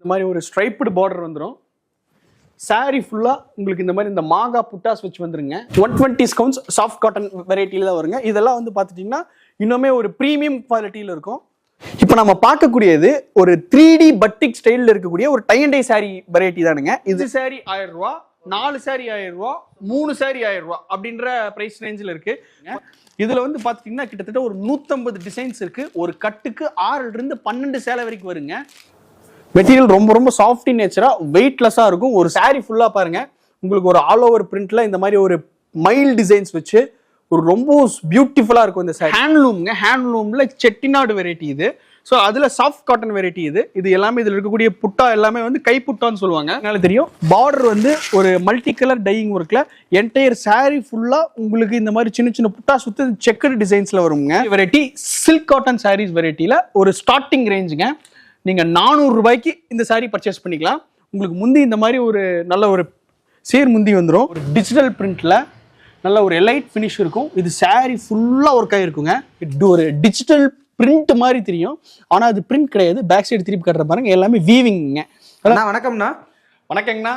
இந்த மாதிரி ஒரு ஸ்ட்ரைப்டு பார்டர் வந்துடும். சாரி ஃபுல்லா உங்களுக்கு இந்த மாதிரி இந்த மாங்கா புட்டாஸ் வச்சு வந்துருங்க. 120 கவுண்ட்ஸ் சாஃப்ட் காட்டன் வெரைட்டில தான் வருங்க. இதெல்லாம் வந்து பார்த்துட்டீங்கன்னா இன்னுமே ஒரு ப்ரீமியம் குவாலிட்டியில இருக்கும். இப்போ நம்ம பார்க்கக்கூடியது ஒரு 3D பட்டிக் ஸ்டைலில் இருக்கக்கூடிய ஒரு tie and dye saree variety தானுங்க. இது சாரி 1000 ரூபா, 4 சாரி 1000 ரூபா, 3 சாரி 1000 ரூபா அப்படின்ற பிரைஸ் ரேஞ்சில் இருக்கு. இதுல வந்து பாத்தீங்கன்னா கிட்டத்தட்ட ஒரு 150 டிசைன்ஸ் இருக்கு. ஒரு கட்டுக்கு 6 இருந்து 12 சேலை வரைக்கும் வருங்க. மெட்டீரியல் ரொம்ப ரொம்ப சாஃப்ட் இன் நேச்சரா, வெயிட்லெஸ்ஸா இருக்கும். ஒரு சாரி ஃபுல்லா பாருங்க, உங்களுக்கு ஒரு ஆல் ஓவர் பிரிண்ட்ல இந்த மாதிரி ஒரு மைல் டிசைன்ஸ் வச்சு ஒரு ரொம்ப பியூட்டிஃபுல்லா இருக்கும் இந்த சாரி. ஹேண்ட்லூம்ங்க, ஹேண்ட்லூம்ல செட்டிநாடு வெரைட்டி இது. ஸோ அதுல சாஃப்ட் காட்டன் வெரைட்டி இது. இது எல்லாமே இதுல இருக்கக்கூடிய புட்டா எல்லாமே வந்து கை புட்டான்னு சொல்லுவாங்க. அதனால தெரியும். பார்டர் வந்து ஒரு மல்டி கலர் டையிங் ஒர்க்ல என்டையர் சாரி ஃபுல்லா உங்களுக்கு இந்த மாதிரி சின்ன சின்ன புட்டா சுத்தி செக்கர் டிசைன்ஸ்ல வருங்க. வெரைட்டி சில்க் காட்டன் சாரீஸ் வெரைட்டில ஒரு ஸ்டார்டிங் ரேஞ்சுங்க. நீங்க 400 ரூபாய்க்கு இந்த சாரி பர்ச்சேஸ் பண்ணிக்கலாம். உங்களுக்கு முந்தி இந்த மாதிரி ஒரு நல்ல ஒரு சேர் முந்தி வந்துடும். ஒரு டிஜிட்டல் பிரிண்ட்ல நல்ல ஒரு எலைட் ஃபினிஷ் இருக்கும். இது சாரி ஃபுல்லா ஒர்க் ஆகிருக்குங்க. இது ஒரு டிஜிட்டல் பிரிண்ட் மாதிரி தெரியும், ஆனா அது பிரிண்ட் கிடையாது. பேக் சைடு திருப்பி கட்டுற பாருங்க, எல்லாமே வீவிங்க. வணக்கம்ண்ணா. வணக்கங்கண்ணா.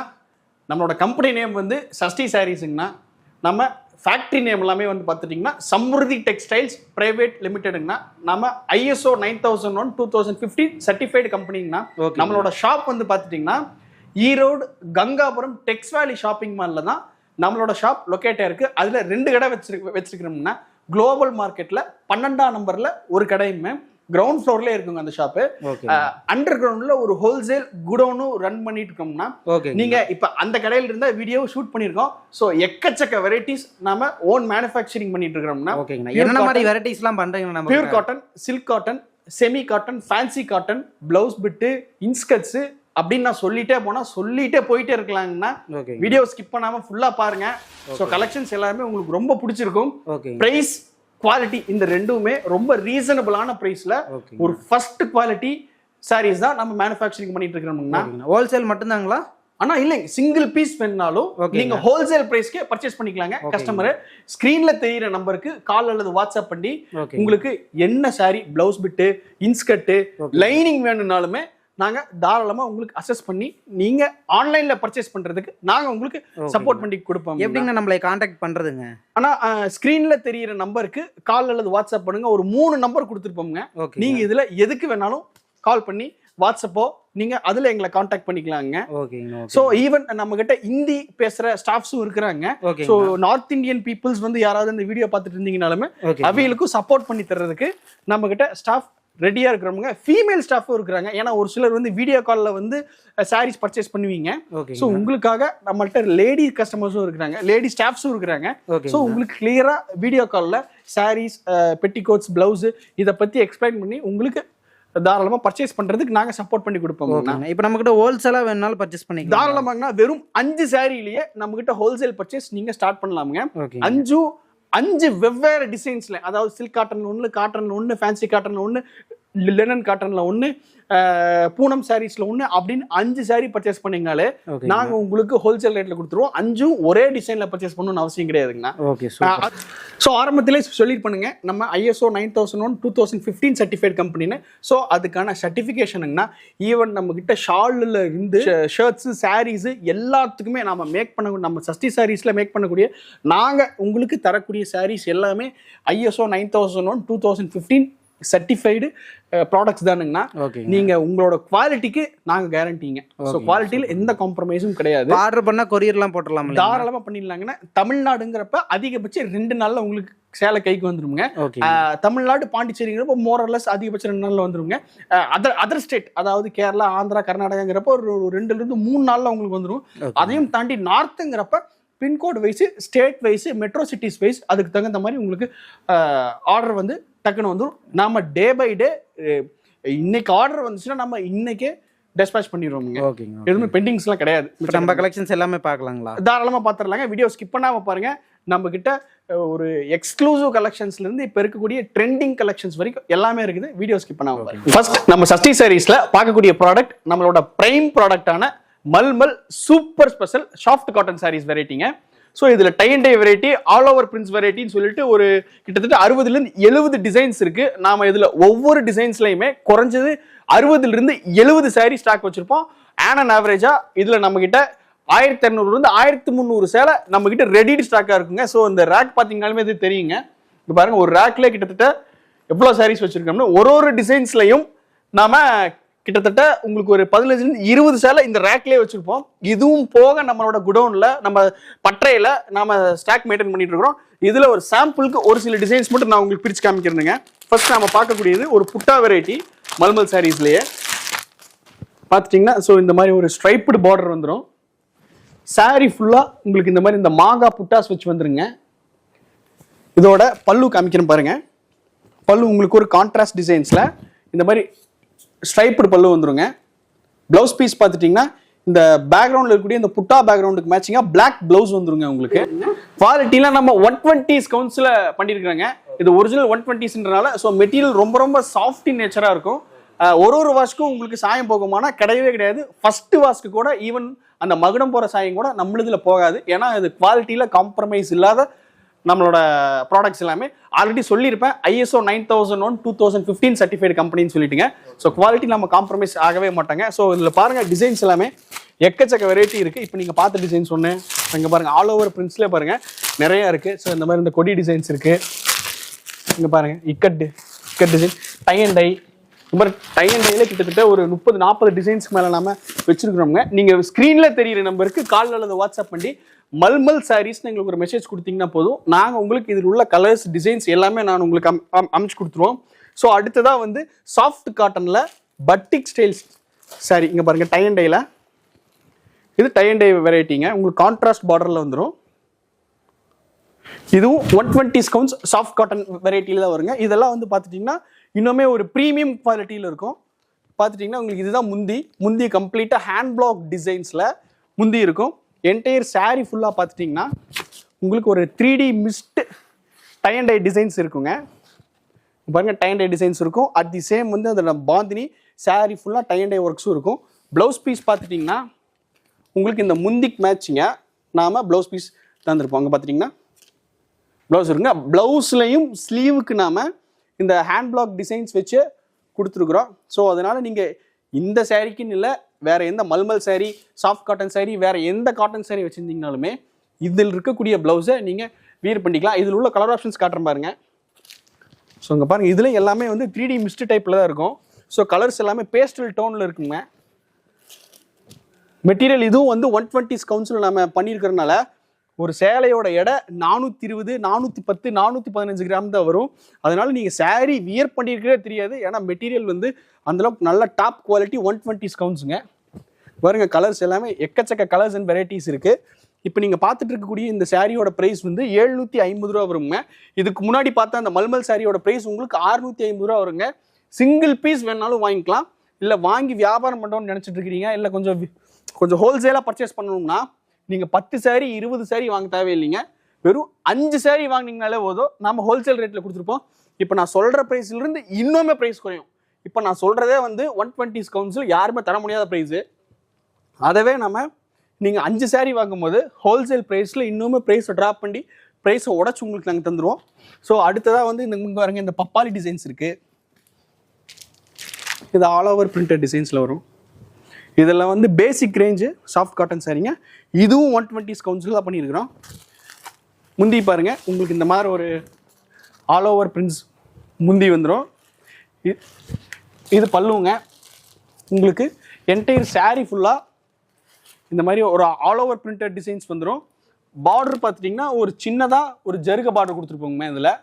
நம்மளோட கம்பெனி நேம் வந்து சஷ்டி சாரீஸுங்கண்ணா. நம்ம ஃபேக்ட்ரி நேம் எல்லாமே வந்து பார்த்துட்டிங்கன்னா சம்ருதி டெக்ஸ்டைல்ஸ் பிரைவேட் லிமிடெடுங்கண்ணா. நம்ம ISO 9001 2015 சர்டிஃபைடு கம்பெனிங்கண்ணா. நம்மளோட ஷாப் வந்து பார்த்துட்டிங்கன்னா ஈரோடு கங்காபுரம் டெக்ஸ் வேலி ஷாப்பிங் மாலில் தான் நம்மளோட ஷாப் லொக்கேட்டாக இருக்குது. அதில் 2 கடை வச்சிருக்கிறோம்னா, குளோபல் மார்க்கெட்டில் 12ஆம் நம்பரில் ஒரு கடையுமே கிரவுண்ட் ஃப்ளோர்லேயே இருக்குங்க அந்த ஷாப்பு. அண்டர் கிரவுண்டில் ஒரு ஹோல்சேல் குடோனும் ரன் பண்ணிட்டு இருக்கோம்னா, நீங்கள் இப்போ அந்த கடையில் இருந்த வீடியோ ஷூட் பண்ணியிருக்கோம். ஸோ எக்கச்சக்க வெரைட்டிஸ் நாம ஓன் மேனுஃபேக்சரிங் பண்ணிட்டு இருக்கோம்னா, என்ன மாதிரி வெரைட்டிஸ்லாம் பண்ணுறீங்க? Pure cotton, silk cotton, semi cotton, fancy cotton, blouse bit, inskirts அப்படின்னு நான் சொல்லிட்டே போயிட்டே இருக்கலாங்கன்னா வீடியோ ஸ்கிப் பண்ணாம ஃபுல்லா பாருங்க. ஸோ கலெக்ஷன்ஸ் எல்லாமே உங்களுக்கு ரொம்ப பிடிச்சிருக்கும். பிரைஸ் குவாலிட்டி இந்த ரெண்டுமே ரொம்ப ரீசனபிளான பிரைஸ்ல ஒரு ஃபர்ஸ்ட் குவாலிட்டி சாரீஸ் தான் நம்ம மேனுஃபேக்சரிங் பண்ணிட்டு இருக்கோம்னா. ஹோல்சேல் மட்டும்தாங்களா? ஆனா இல்லைங்க, சிங்கிள் பீஸ் வேணுனாலும் நீங்க ஹோல்சேல் பிரைஸ்க்கே பர்ச்சேஸ் பண்ணிக்கலாங்க. கஸ்டமர் ஸ்கிரீன்ல தெரியுற நம்பருக்கு கால் அல்லது வாட்ஸ்அப் பண்ணி உங்களுக்கு என்ன sari, blouse bit, inskirt, lining வேணும்னாலுமே நாங்க தாராளமா உங்களுக்கு அசஸ் பண்ணி நீங்க ஆன்லைன்ல பர்ச்சேஸ் பண்றதுக்கு நாங்க உங்களுக்கு சப்போர்ட் பண்ணி கொடுப்போம். எப்படிங்க நம்மளை கான்டாக்ட் பண்றதுங்க? ஆனா ஸ்கிரீன்ல தெரியுற நம்பருக்கு கால் அல்லது வாட்ஸ்அப் பண்ணுங்க. ஒரு 3 நம்பர் கொடுத்துருப்போங்க. நீங்க இதுல எதுக்கு வேணாலும் கால் பண்ணி வாட்ஸ்அப்போ நீங்க அதுல எங்களை கான்டாக்ட் பண்ணிக்கலாங்க. சோ ஈவன் நம்ம கிட்ட ஹிந்தி பேசுற ஸ்டாஃப்ஸும் இருக்கிறாங்க. சோ நார்த் இந்தியன் பீப்புள்ஸ் வந்து யாராவது இந்த வீடியோ பார்த்துட்டு இருந்தீங்கனாலுமே அவைகளுக்கும் சப்போர்ட் பண்ணி தர்றதுக்கு நம்ம கிட்ட ஸ்டாஃப் ரெடியா இருக்கிறவங்க. ஃபீமேல் ஸ்டாஃபும் இருக்கிறாங்க. ஏன்னா ஒரு சிலர் வந்து வீடியோ கால்ல வந்து சாரீஸ் பர்ச்சேஸ் பண்ணுவீங்க. ஸோ உங்களுக்காக நம்மள்ட்ட லேடி கஸ்டமர்ஸும் இருக்கிறாங்க, லேடி ஸ்டாஃப்ஸும் இருக்கிறாங்க. ஸோ உங்களுக்கு கிளியரா வீடியோ கால்ல சாரீஸ், பெட்டிகோட்ஸ், பிளவுஸ் இதை பத்தி எக்ஸ்பிளைன் பண்ணி உங்களுக்கு தாராளமா பர்ச்சேஸ் பண்றதுக்கு நாங்க சப்போர்ட் பண்ணி கொடுப்போம். இப்போ நம்ம கிட்ட ஹோல்சேலா வேணாலும் பர்ச்சேஸ் பண்ணிக்கலாம். தாராளமாங்கன்னா வெறும் 5 சாரிலேயே நம்ம கிட்ட ஹோல்சேல் பர்ச்சேஸ் நீங்க ஸ்டார்ட் பண்ணலாமுங்க. 5 வெவ்வேறு டிசைன்ஸ்ல, அதாவது சில்க் காட்டன்ல 1, காட்டன்ல 1, ஃபேன்சி காட்டன்ல 1, லினன் காட்டன்ல 1, பூனம் சாரீஸ்ல 1 அப்படின்னு 5 சாரி பர்ச்சேஸ் பண்ணீங்கனாலே நாங்க உங்களுக்கு ஹோல்சேல் ரேட்ல கொடுத்துருவோம். 5 ஒரே டிசைன்ல பர்ச்சேஸ் பண்ணணும்னு அவசியம் கிடையாதுங்கண்ணா. ஸோ ஆரம்பத்திலே சொல்லிருப்பானுங்க, நம்ம ISO 9001 2015 சர்டிஃபைட் கம்பெனின்னு. ஸோ அதுக்கான சர்டிஃபிகேஷனுங்கண்ணா. ஈவன் நம்ம கிட்ட ஷால்ல இருந்து ஷர்ட்ஸ், சாரீஸ் எல்லாத்துக்குமே நம்ம மேக் பண்ண, நம்ம சஷ்டி சாரீஸ்ல மேக் பண்ணக்கூடிய நாங்க உங்களுக்கு தரக்கூடிய சாரீஸ் எல்லாமே ISO 9001 2015 சர்டிஃபைடு ப்ராடக்ட்ஸ் தானுங்கண்ணா. நீங்க உங்களோட குவாலிட்டிக்கு நாங்க கேரண்டிங்க. ஸோ குவாலிட்டியில் எந்த காம்ப்ரமைஸும் கிடையாது. ஆர்டர் பண்ணா கொரியர்லாம் போட்டுடலாம், தாராளமா பண்ணிடலாங்கன்னா. தமிழ்நாடுங்கிறப்ப அதிகபட்சம் 2 நாள்ல உங்களுக்கு சேலை கைக்கு வந்துருங்க. தமிழ்நாடு, பாண்டிச்சேரிங்கிறப்ப மோரலஸ் அதிகபட்சம் 2 நாள்ல வந்துருங்க. அதர் ஸ்டேட், அதாவது கேரளா, ஆந்திரா, கர்நாடகாங்கிறப்ப ஒரு 2 to 3 நாள்ல உங்களுக்கு வந்துடும். அதையும் தாண்டி நார்த்துங்கிறப்ப pincode wise, state wise, metro cities wise அதுக்கு தகுந்த மாதிரி உங்களுக்கு ஆர்டர் வந்து டக்குன்னு வந்துடும். நாம டே பை டே இன்னைக்கு ஆர்டர் வந்துச்சுன்னா நம்ம இன்னைக்கே டிஸ்பேச் பண்ணிடுவோம். எதுவுமே பெண்டிங்ஸ்லாம் கிடையாது. நம்ம கலெக்ஷன்ஸ் எல்லாமே பார்க்கலாங்களா? தாராளமா பார்த்துடலாங்க. வீடியோ ஸ்கிப் பண்ணாம பாருங்க. நம்ம கிட்ட ஒரு எக்ஸ்க்ளூசிவ் கலெக்ஷன்ஸ்ல இருந்து இப்ப இருக்கக்கூடிய ட்ரெண்டிங் கலெக்ஷன்ஸ் வரைக்கும் எல்லாமே இருக்குது. வீடியோ ஸ்கிப் பண்ணாம பாருங்க. ஃபர்ஸ்ட் நம்ம சஷ்டி சாரீஸ்ல பார்க்கக்கூடிய ப்ராடக்ட் நம்மளோட பிரைம் ப்ராடக்டான mulmul super special soft cotton saris வெரைட்டிங்க. ஸோ இதில் tie and dye variety, all over prints வெரைட்டின்னு சொல்லிட்டு ஒரு கிட்டத்தட்ட 60 to 70 டிசைன்ஸ் இருக்கு. நாம இதில் ஒவ்வொரு டிசைன்ஸ்லையுமே குறைஞ்சது 60 70 சாரி ஸ்டாக் வச்சிருப்போம். ஆன் ஆவரேஜா இதுல நம்ம கிட்ட 1200 1300 சேலை நம்ம கிட்ட ரெடி ஸ்டாக்கா இருக்குங்க. ஸோ இந்த ரேக் பாத்தீங்கன்னாலுமே இது தெரியுங்க. இப்போ பாருங்க, ஒரு ரேக்ல கிட்டத்தட்ட எவ்வளவு சாரீஸ் வச்சிருக்கோம்னா ஒரு டிசைன்ஸ்லயும் நாம கிட்டத்தட்ட உங்களுக்கு ஒரு 15-20 சேலை இந்த ரேக்லயே வச்சிருப்போம். இதுவும் போக நம்மளோட குடோன்ல நம்ம பட்டறையில நாம ஸ்டாக் மெயின்டைன் பண்ணிட்டு இருக்கிறோம். இதுல ஒரு சாம்பிளுக்கு ஒரு சில டிசைன்ஸ் மட்டும் நான் உங்களுக்கு பிரிச்சு காமிக்கிறேங்க. ஃபர்ஸ்ட் நாம பார்க்கக்கூடியது ஒரு புட்டா வெரைட்டி மல்மல் சாரீஸ்லயே பார்த்துட்டீங்கன்னா, ஸோ இந்த மாதிரி ஒரு ஸ்ட்ரைப்டு பார்டர் வந்துடும். சாரி ஃபுல்லா உங்களுக்கு இந்த மாதிரி இந்த மாங்கா புட்டாஸ் வச்சு வந்துருங்க. இதோட பல்லு காமிக்கிறேன் பாருங்க. பல்லு உங்களுக்கு ஒரு கான்ட்ராஸ்ட் டிசைன்ஸ்ல இந்த மாதிரி ஸ்ட்ரைப்டு பல்லு வந்துருங்க. பிளவுஸ் பீஸ் பார்த்துட்டீங்கன்னா இந்த பேக்ரவுண்ட்ல இருக்கக்கூடிய இந்த புட்டா பேக்ரவுண்டுக்கு மேட்சிங்கா பிளாக் பிளவுஸ் வந்துருங்க. உங்களுக்கு குவாலிட்டில நம்ம 120s கவுன்ஸ்ல பண்ணிருக்காங்க. இது ஒரிஜினல் 120sன்றனால ஸோ மெட்டீரியல் ரொம்ப ரொம்ப சாஃப்ட் இன் நேச்சரா இருக்கும். ஒரு வாஷ்க்கும் உங்களுக்கு சாயம் போகுமானா கிடையவே கிடையாது. ஃபர்ஸ்ட் வாஷ்க்கு கூட ஈவன் அந்த மகுடம் போற சாயம் கூட நம்மளுதுல போகாது. ஏன்னா இது குவாலிட்டியில காம்ப்ரமைஸ் இல்லாத நம்மளோட ப்ராடக்ட்ஸ் எல்லாமே. ஆல்ரெடி சொல்லியிருப்பேன், ISO 9001 2015 சர்டிஃபைடு கம்பெனின்னு சொல்லிட்டுங்க. ஸோ குவாலிட்டி நம்ம காம்ப்ரமைஸ் ஆகவே மாட்டாங்க. ஸோ இதில் பாருங்க டிசைன்ஸ் எல்லாமே எக்கச்சக்க வெரைட்டி இருக்கு. இப்போ நீங்க பார்த்த டிசைன்ஸ் ஒன்று இங்க பாருங்க, ஆல் ஓவர் பிரிண்ட்ஸ்லேயே பாருங்க நிறைய இருக்கு. ஸோ இந்த மாதிரி இந்த கொடி டிசைன்ஸ் இருக்கு. இங்க பாருங்க ikat design, tie and dye. Tie and டைல கிட்டத்தட்ட ஒரு 30-40 டிசைன்ஸ்க்கு மேல நாம வச்சிருக்கிறோங்க. நீங்க ஸ்கிரீன்ல தெரியுற நம்பருக்கு கால் அல்லது வாட்ஸ்அப் பண்ணி மல்மல் சாரீஸ் எங்களுக்கு ஒரு மெசேஜ் கொடுத்தீங்கன்னா போதும். நாங்கள் உங்களுக்கு இதில் உள்ள கலர்ஸ் டிசைன்ஸ் எல்லாமே நான் உங்களுக்கு அமைச்சு கொடுத்துருவோம். ஸோ அடுத்ததாக வந்து சாஃப்ட் காட்டனில் பட்டிக் ஸ்டைல்ஸ் சாரி. இங்கே பாருங்கள் டை அண்ட் டைல, இது டை அண்ட் டை வெரைட்டிங்க. உங்களுக்கு கான்ட்ராஸ்ட் பார்டரில் வந்துடும். இதுவும் 120s கவுன்ஸ் சாஃப்ட் காட்டன் வெரைட்டியில் தான் வருங்க. இதெல்லாம் வந்து பார்த்துட்டிங்கன்னா இன்னுமே ஒரு ப்ரீமியம் குவாலிட்டியில் இருக்கும். பார்த்துட்டிங்கன்னா உங்களுக்கு இதுதான் முந்தி கம்ப்ளீட்டாக ஹேண்ட் பிளாக் டிசைன்ஸில் முந்தி இருக்கும். என்டையர் சாரி ஃபுல்லாக பார்த்துட்டிங்கன்னா உங்களுக்கு ஒரு 3D mixed tie and dye designs இருக்குங்க. பாருங்கள் டை அண்ட் டை டிசைன்ஸ் இருக்கும். அட் தி சேம் வந்து அதில் பாந்தினி சாரி ஃபுல்லாக டை அண்ட் டை ஒர்க்ஸும் இருக்கும். ப்ளவுஸ் பீஸ் பார்த்துட்டிங்கன்னா உங்களுக்கு இந்த முந்திக்கு மேட்சிங்க நாம் ப்ளவுஸ் பீஸ் தந்துருப்போம். அங்கே பார்த்துட்டிங்கன்னா ப்ளவுஸ் இருக்குங்க. ப்ளவுஸ்லையும் ஸ்லீவுக்கு நாம் இந்த ஹேண்ட் பிளாக் டிசைன்ஸ் வச்சு கொடுத்துருக்குறோம். ஸோ அதனால் நீங்கள் இந்த சாரிக்குன்னு இல்லை, வேற எந்த mulmul sorry, soft cotton sorry, வேற எந்த காட்டன் சாரி வச்சிருந்தீங்கனாலுமே இதில் இருக்கக்கூடிய பிளவுஸை நீங்கள் வியர் பண்ணிக்கலாம். இதில் உள்ள கலர் ஆப்ஷன்ஸ் காட்டுறேன் பாருங்க. ஸோ இங்கே பாருங்க, இதுல எல்லாமே வந்து 3D மிஸ்ட் டைப்ல தான் இருக்கும். ஸோ கலர்ஸ் எல்லாமே பேஸ்டல் டோன்ல இருக்குங்க. மெட்டீரியல் இதுவும் வந்து 120s கவுன்சில் நம்ம பண்ணியிருக்கிறதுனால ஒரு சேலையோட எடை 420, 410, 415 கிராம் தான் வரும். அதனால நீங்க சாரி வியர் பண்ணியிருக்கிறதே தெரியாது. ஏன்னா மெட்டீரியல் வந்து அந்தளவுக்கு நல்ல டாப் குவாலிட்டி 120s கவுன்ஸுங்க. பாருங்க கலர்ஸ் எல்லாமே எக்கச்சக்க கலர்ஸ் அண்ட் வெரைட்டிஸ் இருக்கு. இப்போ நீங்க பார்த்துட்டு இருக்கக்கூடிய இந்த சாரியோட பிரைஸ் வந்து 750 ரூபா வருங்க. இதுக்கு முன்னாடி பார்த்தா அந்த மல்மல் சாரியோட பிரைஸ் உங்களுக்கு 650 ரூபா வருங்க. சிங்கிள் பீஸ் வேணாலும் வாங்கிக்கலாம். இல்லை வாங்கி வியாபாரம் பண்ணுறோம்னு நினச்சிட்டு இருக்கிறீங்க, இல்லை கொஞ்சம் ஹோல்சேலாக பர்ச்சேஸ் பண்ணணும்னா நீங்கள் 10 சாரி 20 சாரி வாங்க தேவையில்லைங்க. வெறும் 5 சாரி வாங்கினீங்கனாலே போதும். நம்ம ஹோல்சேல் ரேட்டில் கொடுத்துருப்போம். இப்போ நான் சொல்கிற ப்ரைஸ்லேருந்து இன்னுமே ப்ரைஸ் குறையும். இப்போ நான் சொல்கிறதே வந்து 120s கவுன்சில் யாருமே தர முடியாத ப்ரைஸு. அதவே நீங்கள் 5 சாரி வாங்கும்போது ஹோல்சேல் ப்ரைஸில் இன்னுமே ப்ரைஸை ட்ராப் பண்ணி ப்ரைஸை உடச்சி உங்களுக்கு நாங்கள் தந்துடுவோம். ஸோ அடுத்ததாக வந்து இங்கே பாருங்க, இந்த பப்பாளி டிசைன்ஸ் இருக்குது. இது ஆல் ஓவர் பிரிண்டட் டிசைன்ஸில் வரும். இதெல்லாம் வந்து பேசிக் ரேஞ்சு சாஃப்ட் காட்டன் சாரிங்க. இதுவும் 120s கவுன்சில் தான் பண்ணியிருக்கிறோம். முந்தி பாருங்க, உங்களுக்கு இந்த மாதிரி ஒரு ஆல் ஓவர் பிரிண்ட்ஸ் முந்தி வந்துடும். இது பல்லுங்க. உங்களுக்கு என்டையர் சாரி ஃபுல்லாக இந்த மாதிரி ஒரு ஆல் ஓவர் பிரிண்டட் டிசைன்ஸ் வந்துடும். பார்டர் பார்த்துட்டிங்கன்னா ஒரு சின்னதாக ஒரு ஜருக பார்டர் கொடுத்துருப்போங்க.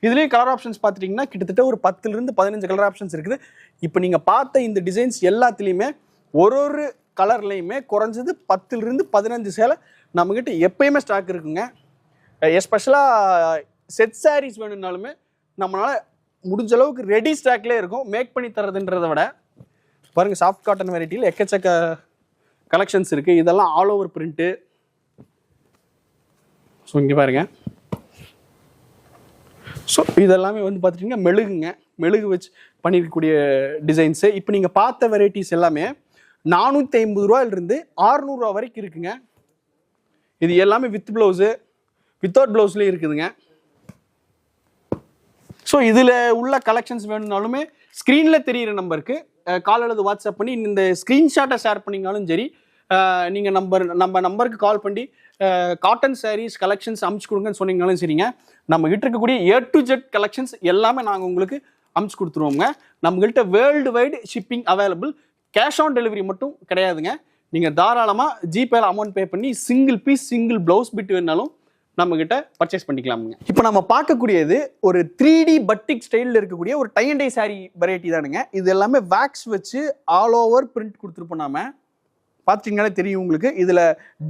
இதுலேயும் கலர் ஆப்ஷன்ஸ் பார்த்துட்டிங்கன்னா கிட்டத்தட்ட ஒரு 10 15 கலர் ஆப்ஷன்ஸ் இருக்குது. இப்போ நீங்கள் பார்த்த இந்த டிசைன்ஸ் எல்லாத்துலேயுமே ஒரு கலர்லையுமே குறைஞ்சது 10 15 சேலை நம்மக்கிட்ட எப்பயுமே ஸ்டாக் இருக்குங்க. எஸ்பெஷலாக செட் சாரீஸ் வேணும்னாலுமே நம்மளால் முடிஞ்ச அளவுக்கு ரெடி ஸ்டாக்லேயே இருக்கும். மேக் பண்ணி தரதுன்றதை விட பாருங்கள், சாஃப்ட் காட்டன் வெரைட்டியில் எக்கச்சக்க கலெக்ஷன்ஸ் இருக்குது. இதெல்லாம் ஆல் ஓவர் பிரிண்ட்டு. ஸோ இங்கே பாருங்கள். ஸோ இதெல்லாமே வந்து பார்த்துட்டிங்கன்னா மெழுகு வச்சு பண்ணியிருக்கக்கூடிய டிசைன்ஸு. இப்போ நீங்கள் பார்த்த வெரைட்டிஸ் எல்லாமே 450 ரூபாயிலிருந்து 600 ரூபா வரைக்கும் இருக்குங்க. இது எல்லாமே வித் ப்ளவுஸு, வித்தவுட் ப்ளவுஸ்லேயும் இருக்குதுங்க. ஸோ இதில் உள்ள கலெக்ஷன்ஸ் வேணும்னாலுமே ஸ்க்ரீனில் தெரிகிற நம்பருக்கு கால் அல்லது வாட்ஸ்அப் பண்ணி இந்த ஸ்க்ரீன்ஷாட்டை ஷேர் பண்ணிங்கனாலும் சரி, நீங்கள் நம்ம நம்பருக்கு கால் பண்ணி காட்டன் சாரீஸ் கலெக்ஷன்ஸ் அமுச்சு கொடுங்கன்னு சொன்னீங்கனாலும் சரிங்க, நம்ம கிட்ட இருக்கக்கூடிய A to Z கலெக்ஷன்ஸ் எல்லாமே நாங்கள் உங்களுக்கு அமுச்சு கொடுத்துருவோங்க. நம்மகிட்ட world wide shipping available. Cash on delivery மட்டும் கிடையாதுங்க. நீங்கள் தாராளமாக ஜிபேல அமௌண்ட் பே பண்ணி single piece single blouse bit வேணாலும் நம்மகிட்ட பர்ச்சேஸ் பண்ணிக்கலாமுங்க. இப்போ நம்ம பார்க்கக்கூடியது ஒரு 3D பட்டிக் ஸ்டைலில் இருக்கக்கூடிய ஒரு tie and dye saree variety தானுங்க. இது எல்லாமே வேக்ஸ் வச்சு ஆல் ஓவர் பிரிண்ட் கொடுத்துருப்போம். நாம பார்த்தீங்கன்னாலே தெரியும் உங்களுக்கு. இதில்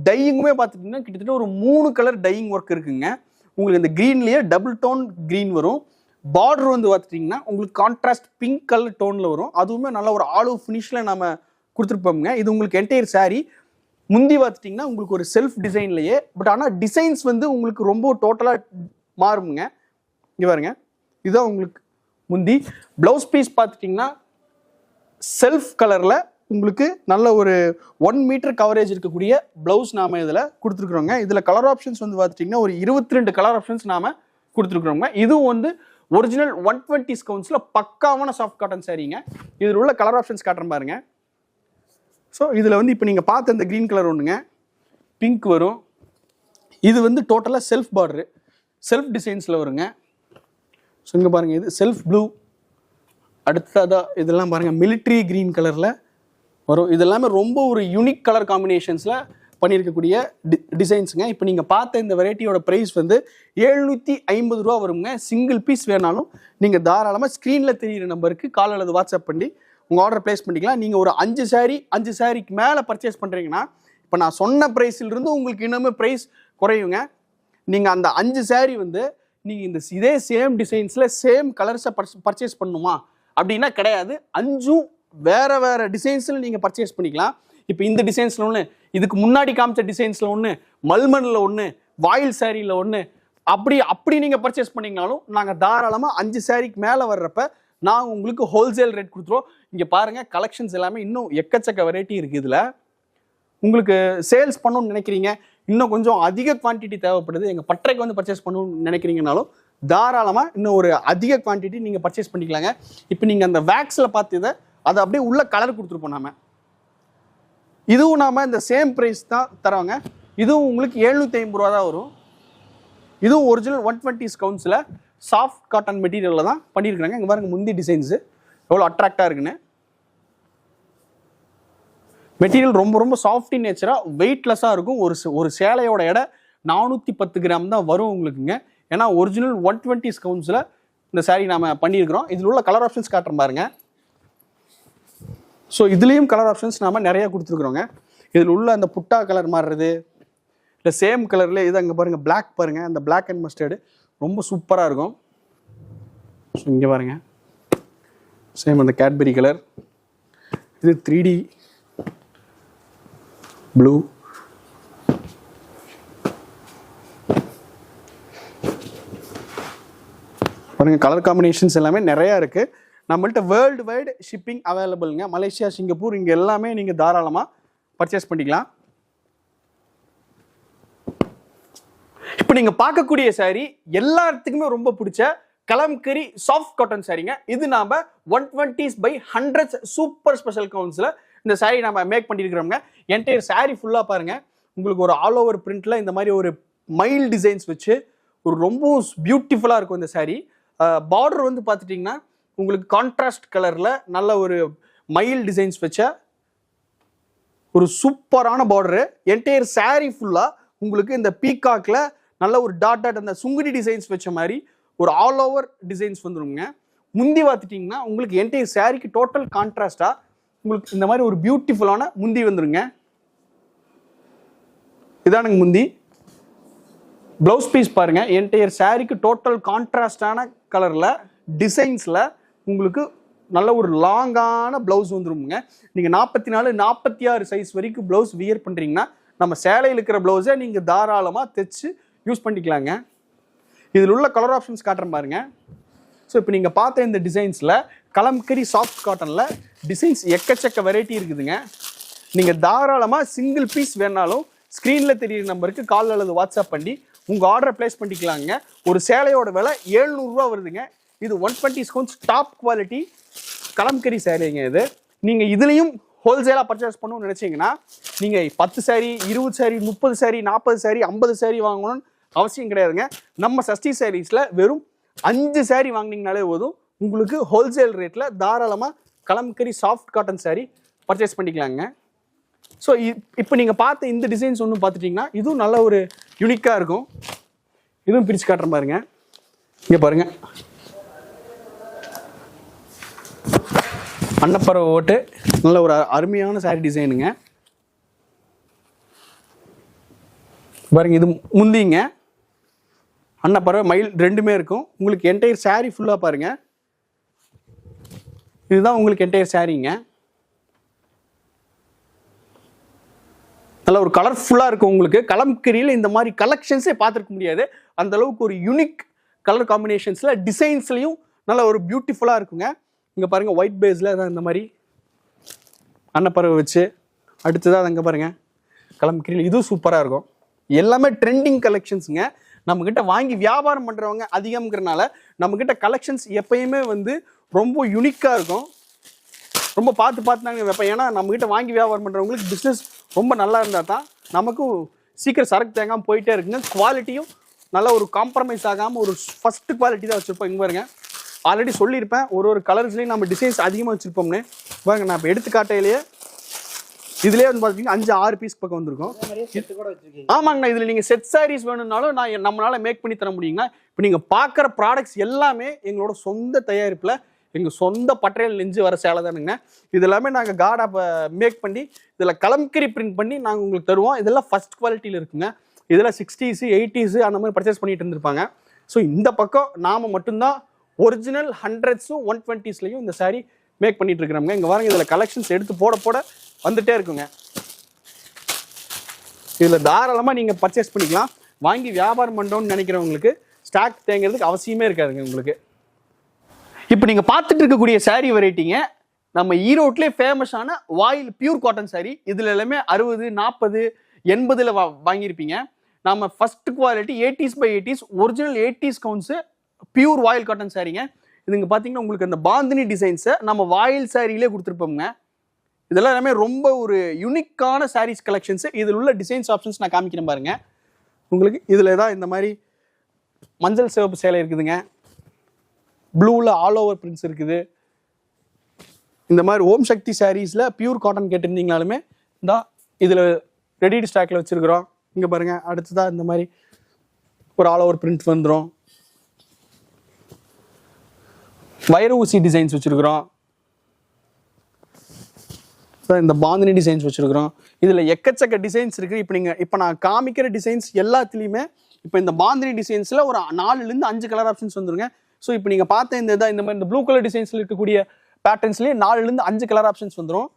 டையிங்குமே பார்த்துட்டிங்கன்னா கிட்டத்தட்ட ஒரு 3 கலர் டையிங் ஒர்க் இருக்குங்க. உங்களுக்கு இந்த க்ரீன்லேயே டபுள் டோன் க்ரீன் வரும். பார்டர் வந்து பார்த்துட்டிங்கன்னா உங்களுக்கு கான்ட்ராஸ்ட் பிங்க் கலர் டோனில் வரும். அதுவுமே நல்ல ஒரு ஆலிவ் ஃபினிஷில் நம்ம கொடுத்துருப்போமுங்க. இது உங்களுக்கு என்டையர் சாரீ. முந்தி பார்த்துட்டிங்கன்னா உங்களுக்கு ஒரு செல்ஃப் டிசைன்லையே, பட் ஆனால் டிசைன்ஸ் வந்து உங்களுக்கு ரொம்ப டோட்டலாக மாறுமுங்க. இங்கே பாருங்க, இதுதான் உங்களுக்கு முந்தி. ப்ளவுஸ் பீஸ் பார்த்துட்டிங்கன்னா செல்ஃப் கலரில் உங்களுக்கு நல்ல ஒரு 1 மீட்டர் கவரேஜ் இருக்கக்கூடிய ப்ளவுஸ் நாம இதில் கொடுத்துருக்குறோங்க. இதில் கலர் ஆப்ஷன்ஸ் வந்து பார்த்துட்டிங்கன்னா ஒரு 22 கலர் ஆப்ஷன்ஸ் நாம கொடுத்துருக்குறோங்க. இதுவும் வந்து ஒரிஜினல் 120 கவுன்ஸில் பக்காவான சாஃப்ட் காட்டன் சாரீங்க. இதில் உள்ள கலர் ஆப்ஷன்ஸ் காட்டுறேன் பாருங்க. ஸோ இதில் வந்து இப்போ நீங்கள் பார்த்த இந்த க்ரீன் கலர் ஒன்றுங்க, பிங்க் வரும். இது வந்து டோட்டலாக செல்ஃப் பார்டரு, செல்ஃப் டிசைன்ஸில் வருங்க. ஸோ இங்கே பாருங்கள், இது செல்ஃப் ப்ளூ. அடுத்ததாக இதெல்லாம் பாருங்கள் மிலிட்ரி க்ரீன் கலரில் வரும். இதெல்லாமே ரொம்ப ஒரு யூனிக் கலர் காம்பினேஷன்ஸில் பண்ணியிருக்கக்கூடிய டிசைன்ஸுங்க. இப்போ நீங்கள் பார்த்த இந்த வெரைட்டியோட ப்ரைஸ் வந்து 750 ரூபா வருங்க. சிங்கிள் பீஸ் வேணாலும் நீங்கள் தாராளமாக ஸ்க்ரீனில் தெரிகிற நம்பருக்கு கால் அல்லது வாட்ஸ்அப் பண்ணி உங்கள் ஆர்டர் ப்ளேஸ் பண்ணிக்கலாம். நீங்கள் ஒரு 5 சாரீக்கு மேலே பர்ச்சேஸ் பண்ணுறீங்கன்னா இப்போ நான் சொன்ன ப்ரைஸிலிருந்து உங்களுக்கு இன்னுமே ப்ரைஸ் குறையுங்க. நீங்கள் அந்த 5 சாரீ வந்து நீங்கள் இதே சேம் டிசைன்ஸில் சேம் கலர்ஸை பர்ச்சேஸ் பண்ணணுமா அப்படின்னா கிடையாது. 5ம் வேறு வேறு டிசைன்ஸில் நீங்கள் பர்ச்சேஸ் பண்ணிக்கலாம். இப்போ இந்த டிசைன்ஸில் ஒன்று, இதுக்கு முன்னாடி காமிச்ச டிசைன்ஸில் ஒன்று, மல்மனில் ஒன்று, வாயில் சாரியில் ஒன்று, அப்படி நீங்கள் பர்ச்சேஸ் பண்ணிங்கனாலும் நாங்கள் தாராளமாக 5 சாரீக்கு மேலே வர்றப்ப நாங்கள் உங்களுக்கு ஹோல்சேல் ரேட் கொடுத்துருவோம். இங்கே பாருங்கள், கலெக்ஷன்ஸ் எல்லாமே இன்னும் எக்கச்சக்க வெரைட்டி இருக்குது. இதில் உங்களுக்கு சேல்ஸ் பண்ணணும்னு நினைக்கிறீங்க, இன்னும் கொஞ்சம் அதிக குவான்டிட்டி தேவைப்படுது, எங்கள் பட்டறைக்கு வந்து பர்ச்சேஸ் பண்ணணும்னு நினைக்கிறீங்கனாலும் தாராளமாக இன்னும் ஒரு அதிக குவான்டிட்டி நீங்கள் பர்ச்சேஸ் பண்ணிக்கலாங்க. இப்போ நீங்கள் அந்த வேக்ஸில் பார்த்து அதை அப்படியே உள்ள கலர் கொடுத்துருப்போம் நாம. இதுவும் நாம இந்த சேம் ப்ரைஸ் தான் தரோங்க. இதுவும் உங்களுக்கு 750 ரூபா தான் வரும். இதுவும் ஒரிஜினல் 120 கவுன்ஸில் சாஃப்ட் காட்டன் மெட்டீரியலில் தான் பண்ணியிருக்கிறாங்க. இங்கே பாருங்க முந்தி டிசைன்ஸு எவ்வளோ அட்ராக்டாக இருக்குன்னு. மெட்டீரியல் ரொம்ப ரொம்ப சாஃப்ட் இன் நேச்சராக வெயிட்லெஸ்ஸாக இருக்கும். ஒரு சேலையோட எடை 410 கிராம் தான் வரும் உங்களுக்குங்க. ஏன்னா ஒரிஜினல் 120 கவுன்ஸில் இந்த சாரீ நாம் பண்ணியிருக்கிறோம். இதில் உள்ள கலர் ஆப்ஷன்ஸ் காட்டுறேன் பாருங்க. ஸோ இதுலேயும் கலர் ஆப்ஷன்ஸ் நாம் நிறையா கொடுத்துருக்குறோங்க. இதில் உள்ள அந்த புட்டா கலர் மாறுறது, இல்லை சேம் கலரில் இது அங்கே பாருங்கள் பிளாக் பாருங்கள், அந்த பிளாக் அண்ட் மஸ்டர்டு ரொம்ப சூப்பராக இருக்கும். ஸோ இங்கே பாருங்கள் சேம் அந்த கேட்பரி கலர், இது 3D ப்ளூ, பாருங்கள் கலர் காம்பினேஷன்ஸ் எல்லாமே நிறையா இருக்குது. நம்மள்ட்ட வேர்ல்டு வைடு ஷிப்பிங் அவைலபிள்ங்க. மலேசியா, சிங்கப்பூர் இங்கே எல்லாமே நீங்கள் தாராளமாக பர்ச்சேஸ் பண்ணிக்கலாம். இப்போ நீங்கள் பார்க்கக்கூடிய சாரீ எல்லாத்துக்குமே ரொம்ப பிடிச்ச கலம்கரி சாஃப்ட் காட்டன் சாரீங்க. இது நாம் 120s by 100s super special கவுன்ஸில் இந்த சாரீ நம்ம மேக் பண்ணியிருக்கிறோங்க. என்டையர் சாரீ ஃபுல்லாக பாருங்கள், உங்களுக்கு ஒரு ஆல் ஓவர் பிரிண்டில் இந்த மாதிரி ஒரு மைல் டிசைன்ஸ் வச்சு ஒரு ரொம்ப பியூட்டிஃபுல்லாக இருக்கும் இந்த சாரீ. பார்டர் வந்து பார்த்துட்டிங்கன்னா உங்களுக்கு கான்ட்ராஸ்ட் கலரில் நல்ல ஒரு மயில் டிசைன்ஸ் வச்ச ஒரு சூப்பரான பார்டரு. என்டையர் சாரீ ஃபுல்லாக உங்களுக்கு இந்த பீகாக்கில் நல்ல ஒரு டாட் அந்த சுங்குடி டிசைன்ஸ் வச்ச மாதிரி ஒரு ஆல் ஓவர் டிசைன்ஸ் வந்துருங்க. முந்தி பார்த்துட்டிங்கன்னா உங்களுக்கு என்டையர் சாரீக்கு டோட்டல் கான்ட்ராஸ்டாக உங்களுக்கு இந்த மாதிரி ஒரு பியூட்டிஃபுல்லான முந்தி வந்துருங்க. இதானுங்க முந்தி. ப்ளவுஸ் பீஸ் பாருங்கள், என்டையர் சாரீக்கு டோட்டல் கான்ட்ராஸ்டான கலரில் டிசைன்ஸில் உங்களுக்கு நல்ல ஒரு லாங்கான ப்ளவுஸ் வந்துருமுங்க. நீங்கள் 44, 46 சைஸ் வரைக்கும் ப்ளவுஸ் வியர் பண்ணுறீங்கன்னா நம்ம சேலையில் இருக்கிற ப்ளவுஸை நீங்கள் தாராளமாக தைச்சு யூஸ் பண்ணிக்கலாங்க. இதில் உள்ள கலர் ஆப்ஷன்ஸ் காட்டுறேன் பாருங்க. ஸோ இப்போ நீங்கள் பார்த்த இந்த டிசைன்ஸில் கலம்கரி சாஃப்ட் காட்டனில் டிசைன்ஸ் எக்கச்சக்க வெரைட்டி இருக்குதுங்க. நீங்கள் தாராளமாக சிங்கிள் பீஸ் வேணாலும் ஸ்க்ரீனில் தெரியுற நம்பருக்கு கால் அல்லது வாட்ஸ்அப் பண்ணி உங்கள் ஆர்டரை ப்ளேஸ் பண்ணிக்கலாங்க. ஒரு சேலையோட விலை 700 ரூபா வருதுங்க. இது 120 கவுன்ஸ் டாப் குவாலிட்டி கலம்கரி சேலைங்க. இது நீங்கள் இதுலேயும் ஹோல்சேலாக பர்ச்சேஸ் பண்ணணும்னு நினச்சிங்கன்னா நீங்கள் 10 sorry 20 sorry 30 sorry 40 sorry 50 sorry வாங்கணும்னு அவசியம் கிடையாதுங்க. நம்ம சஷ்டி சாரீஸில் வெறும் 5 சாரி வாங்கினீங்கனாலே போதும், உங்களுக்கு ஹோல்சேல் ரேட்டில் தாராளமாக kalamkari soft cotton sorry purchase பண்ணிக்கலாங்க. ஸோ இப்போ நீங்கள் பார்த்த இந்த டிசைன்ஸ் ஒன்று பார்த்துட்டிங்கன்னா இதுவும் நல்ல ஒரு யூனிக்காக இருக்கும். இதுவும் பிரித்து காட்டுற பாருங்க. இங்கே பாருங்கள், அன்னப்பறவை ஓட்டு நல்ல ஒரு அருமையான சாரி டிசைனுங்க. பாருங்க, இது முந்திங்க அன்னப்பறவை மயில் ரெண்டுமே இருக்கும். உங்களுக்கு என்டையர் சாரி ஃபுல்லாக பாருங்க, இதுதான் உங்களுக்கு என்டையர் சாரிங்க. நல்ல ஒரு கலர்ஃபுல்லாக இருக்கும். உங்களுக்கு கலம்கரியில் இந்த மாதிரி கலெக்ஷன்ஸே பார்த்துருக்க முடியாது. அந்த அளவுக்கு ஒரு யூனிக் கலர் காம்பினேஷன்ஸில் டிசைன்ஸ்லையும் நல்ல ஒரு பியூட்டிஃபுல்லாக இருக்குங்க. இங்கே பாருங்கள், ஒயிட் பேஸில் தான் இந்த மாதிரி அன்னப்பறவை வச்சு, அடுத்ததாக அங்கே பாருங்கள் கலம்கரியில், இதுவும் சூப்பராக இருக்கும். எல்லாமே ட்ரெண்டிங் கலெக்ஷன்ஸுங்க. நம்மக்கிட்ட வாங்கி வியாபாரம் பண்ணுறவங்க அதிகம்ங்கிறனால நம்மக்கிட்ட கலெக்ஷன்ஸ் எப்பயுமே வந்து ரொம்ப யூனிக்காக இருக்கும். ரொம்ப பார்த்து நாங்கள் வைப்பேன். ஏன்னா நம்மக்கிட்ட வாங்கி வியாபாரம் பண்ணுறவங்களுக்கு பிஸ்னஸ் ரொம்ப நல்லா இருந்தால் தான் நமக்கும் சீக்கிரம் சரக்கு தேங்காமல் போயிட்டே இருக்குங்க. குவாலிட்டியும் நல்ல ஒரு காம்ப்ரமைஸ் ஆகாமல் ஒரு ஃபஸ்ட்டு குவாலிட்டி தான் வச்சுருப்போம். இங்கே பாருங்க, ஆல்ரெடி சொல்லியிருப்பேன் ஒரு கலர்ஸ்லேயும் நம்ம டிசைன்ஸ் அதிகமாக வச்சுருப்போம்னு. பாருங்க, நான் இப்போ எடுத்துக்காட்டையிலேயே இதுலேயே வந்து பார்த்தீங்கன்னா 5-6 பீஸ் பக்கம் வந்திருக்கும். ஆமாங்கண்ணா, இதில் நீங்கள் செட் சாரீஸ் வேணும்னாலும் நம்மளால் மேக் பண்ணி தர முடியுங்க. இப்போ நீங்கள் பார்க்குற ப்ராடக்ட்ஸ் எல்லாமே எங்களோட சொந்த தயாரிப்பில் எங்கள் சொந்த பட்டறையில் நெஞ்சு வர சேலை தானுங்க. இது எல்லாமே நாங்கள் கார்டாக மேக் பண்ணி இதில் கலம்கரி பிரிண்ட் பண்ணி நாங்கள் உங்களுக்கு தருவோம். இதெல்லாம் ஃபஸ்ட் குவாலிட்டியில் இருக்குங்க. இதில் 60s 80s அந்த மாதிரி பர்ச்சேஸ் பண்ணிட்டு இருந்திருப்பாங்க. ஸோ இந்த பக்கம் நாம் மட்டும்தான் ஒரிஜினல் 100s 120sலையும் இந்த சாரீ மேக் பண்ணிட்டு இருக்கிறோங்க. இங்கே வாங்க, இதில் கலெக்ஷன்ஸ் எடுத்து போட வந்துட்டே இருக்குங்க. இதில் தாராளமாக நீங்கள் பர்ச்சேஸ் பண்ணிக்கலாம். வாங்கி வியாபாரம் பண்ணணும்னு நினைக்கிறவங்களுக்கு ஸ்டாக் தேங்கிறதுக்கு அவசியமே இருக்காதுங்க உங்களுக்கு. இப்போ நீங்கள் பார்த்துட்டு இருக்கக்கூடிய சாரீ வெரைட்டிங்க நம்ம ஈரோட்லேயே ஃபேமஸான வாயில் பியூர் காட்டன் சாரீ. இதில் எல்லாமே 60, 40, 80ல் வாங்கியிருப்பீங்க. நம்ம first quality 80s by 80s original 80s gowns pure வாயில் காட்டன் சாரீங்க. இதுங்க பார்த்தீங்கன்னா உங்களுக்கு அந்த பாந்தினி டிசைன்ஸை நம்ம வாயில் சாரியிலே கொடுத்துருப்போங்க. இதெல்லாம் எல்லாமே ரொம்ப ஒரு யூனிக்கான சாரீஸ் கலெக்ஷன்ஸு. இதில் உள்ள டிசைன்ஸ் ஆப்ஷன்ஸ் நான் காமிக்கிறேன் பாருங்க. உங்களுக்கு இதில் தான் இந்த மாதிரி மஞ்சள் சிவப்பு சேலை இருக்குதுங்க, ப்ளூவில் ஆல் ஓவர் பிரிண்ட்ஸ் இருக்குது. இந்த மாதிரி ஓம் சக்தி சாரீஸில் பியூர் காட்டன் கேட்டிருந்தீங்கனாலுமே தான் இதில் ரெடி ஸ்டாக்கில் வச்சுருக்குறோம். இங்கே பாருங்கள், அடுத்ததாக இந்த மாதிரி ஒரு ஆல் ஓவர் பிரிண்ட் வந்துடும். வைர ஊசி டிசைன்ஸ் வச்சுருக்குறோம். இந்த பாந்தினி டிசைன்ஸ் வச்சுருக்குறோம். இதில் எக்கச்சக்க டிசைன்ஸ் இருக்குது. இப்போ நான் காமிக்கிற டிசைன்ஸ் எல்லாத்துலேயுமே இப்போ இந்த பாந்தினி டிசைன்ஸில் ஒரு 4லேருந்து 5 கலர் ஆப்ஷன்ஸ் வந்துருங்க. ஸோ இப்போ நீங்கள் பார்த்த இந்த மாதிரி இந்த ப்ளூ கலர் டிசைன்ஸில் இருக்கக்கூடிய பேட்டர்ன்ஸ்லேயே 4லேருந்து 5 கலர் ஆப்ஷன்ஸ் வந்துடும்.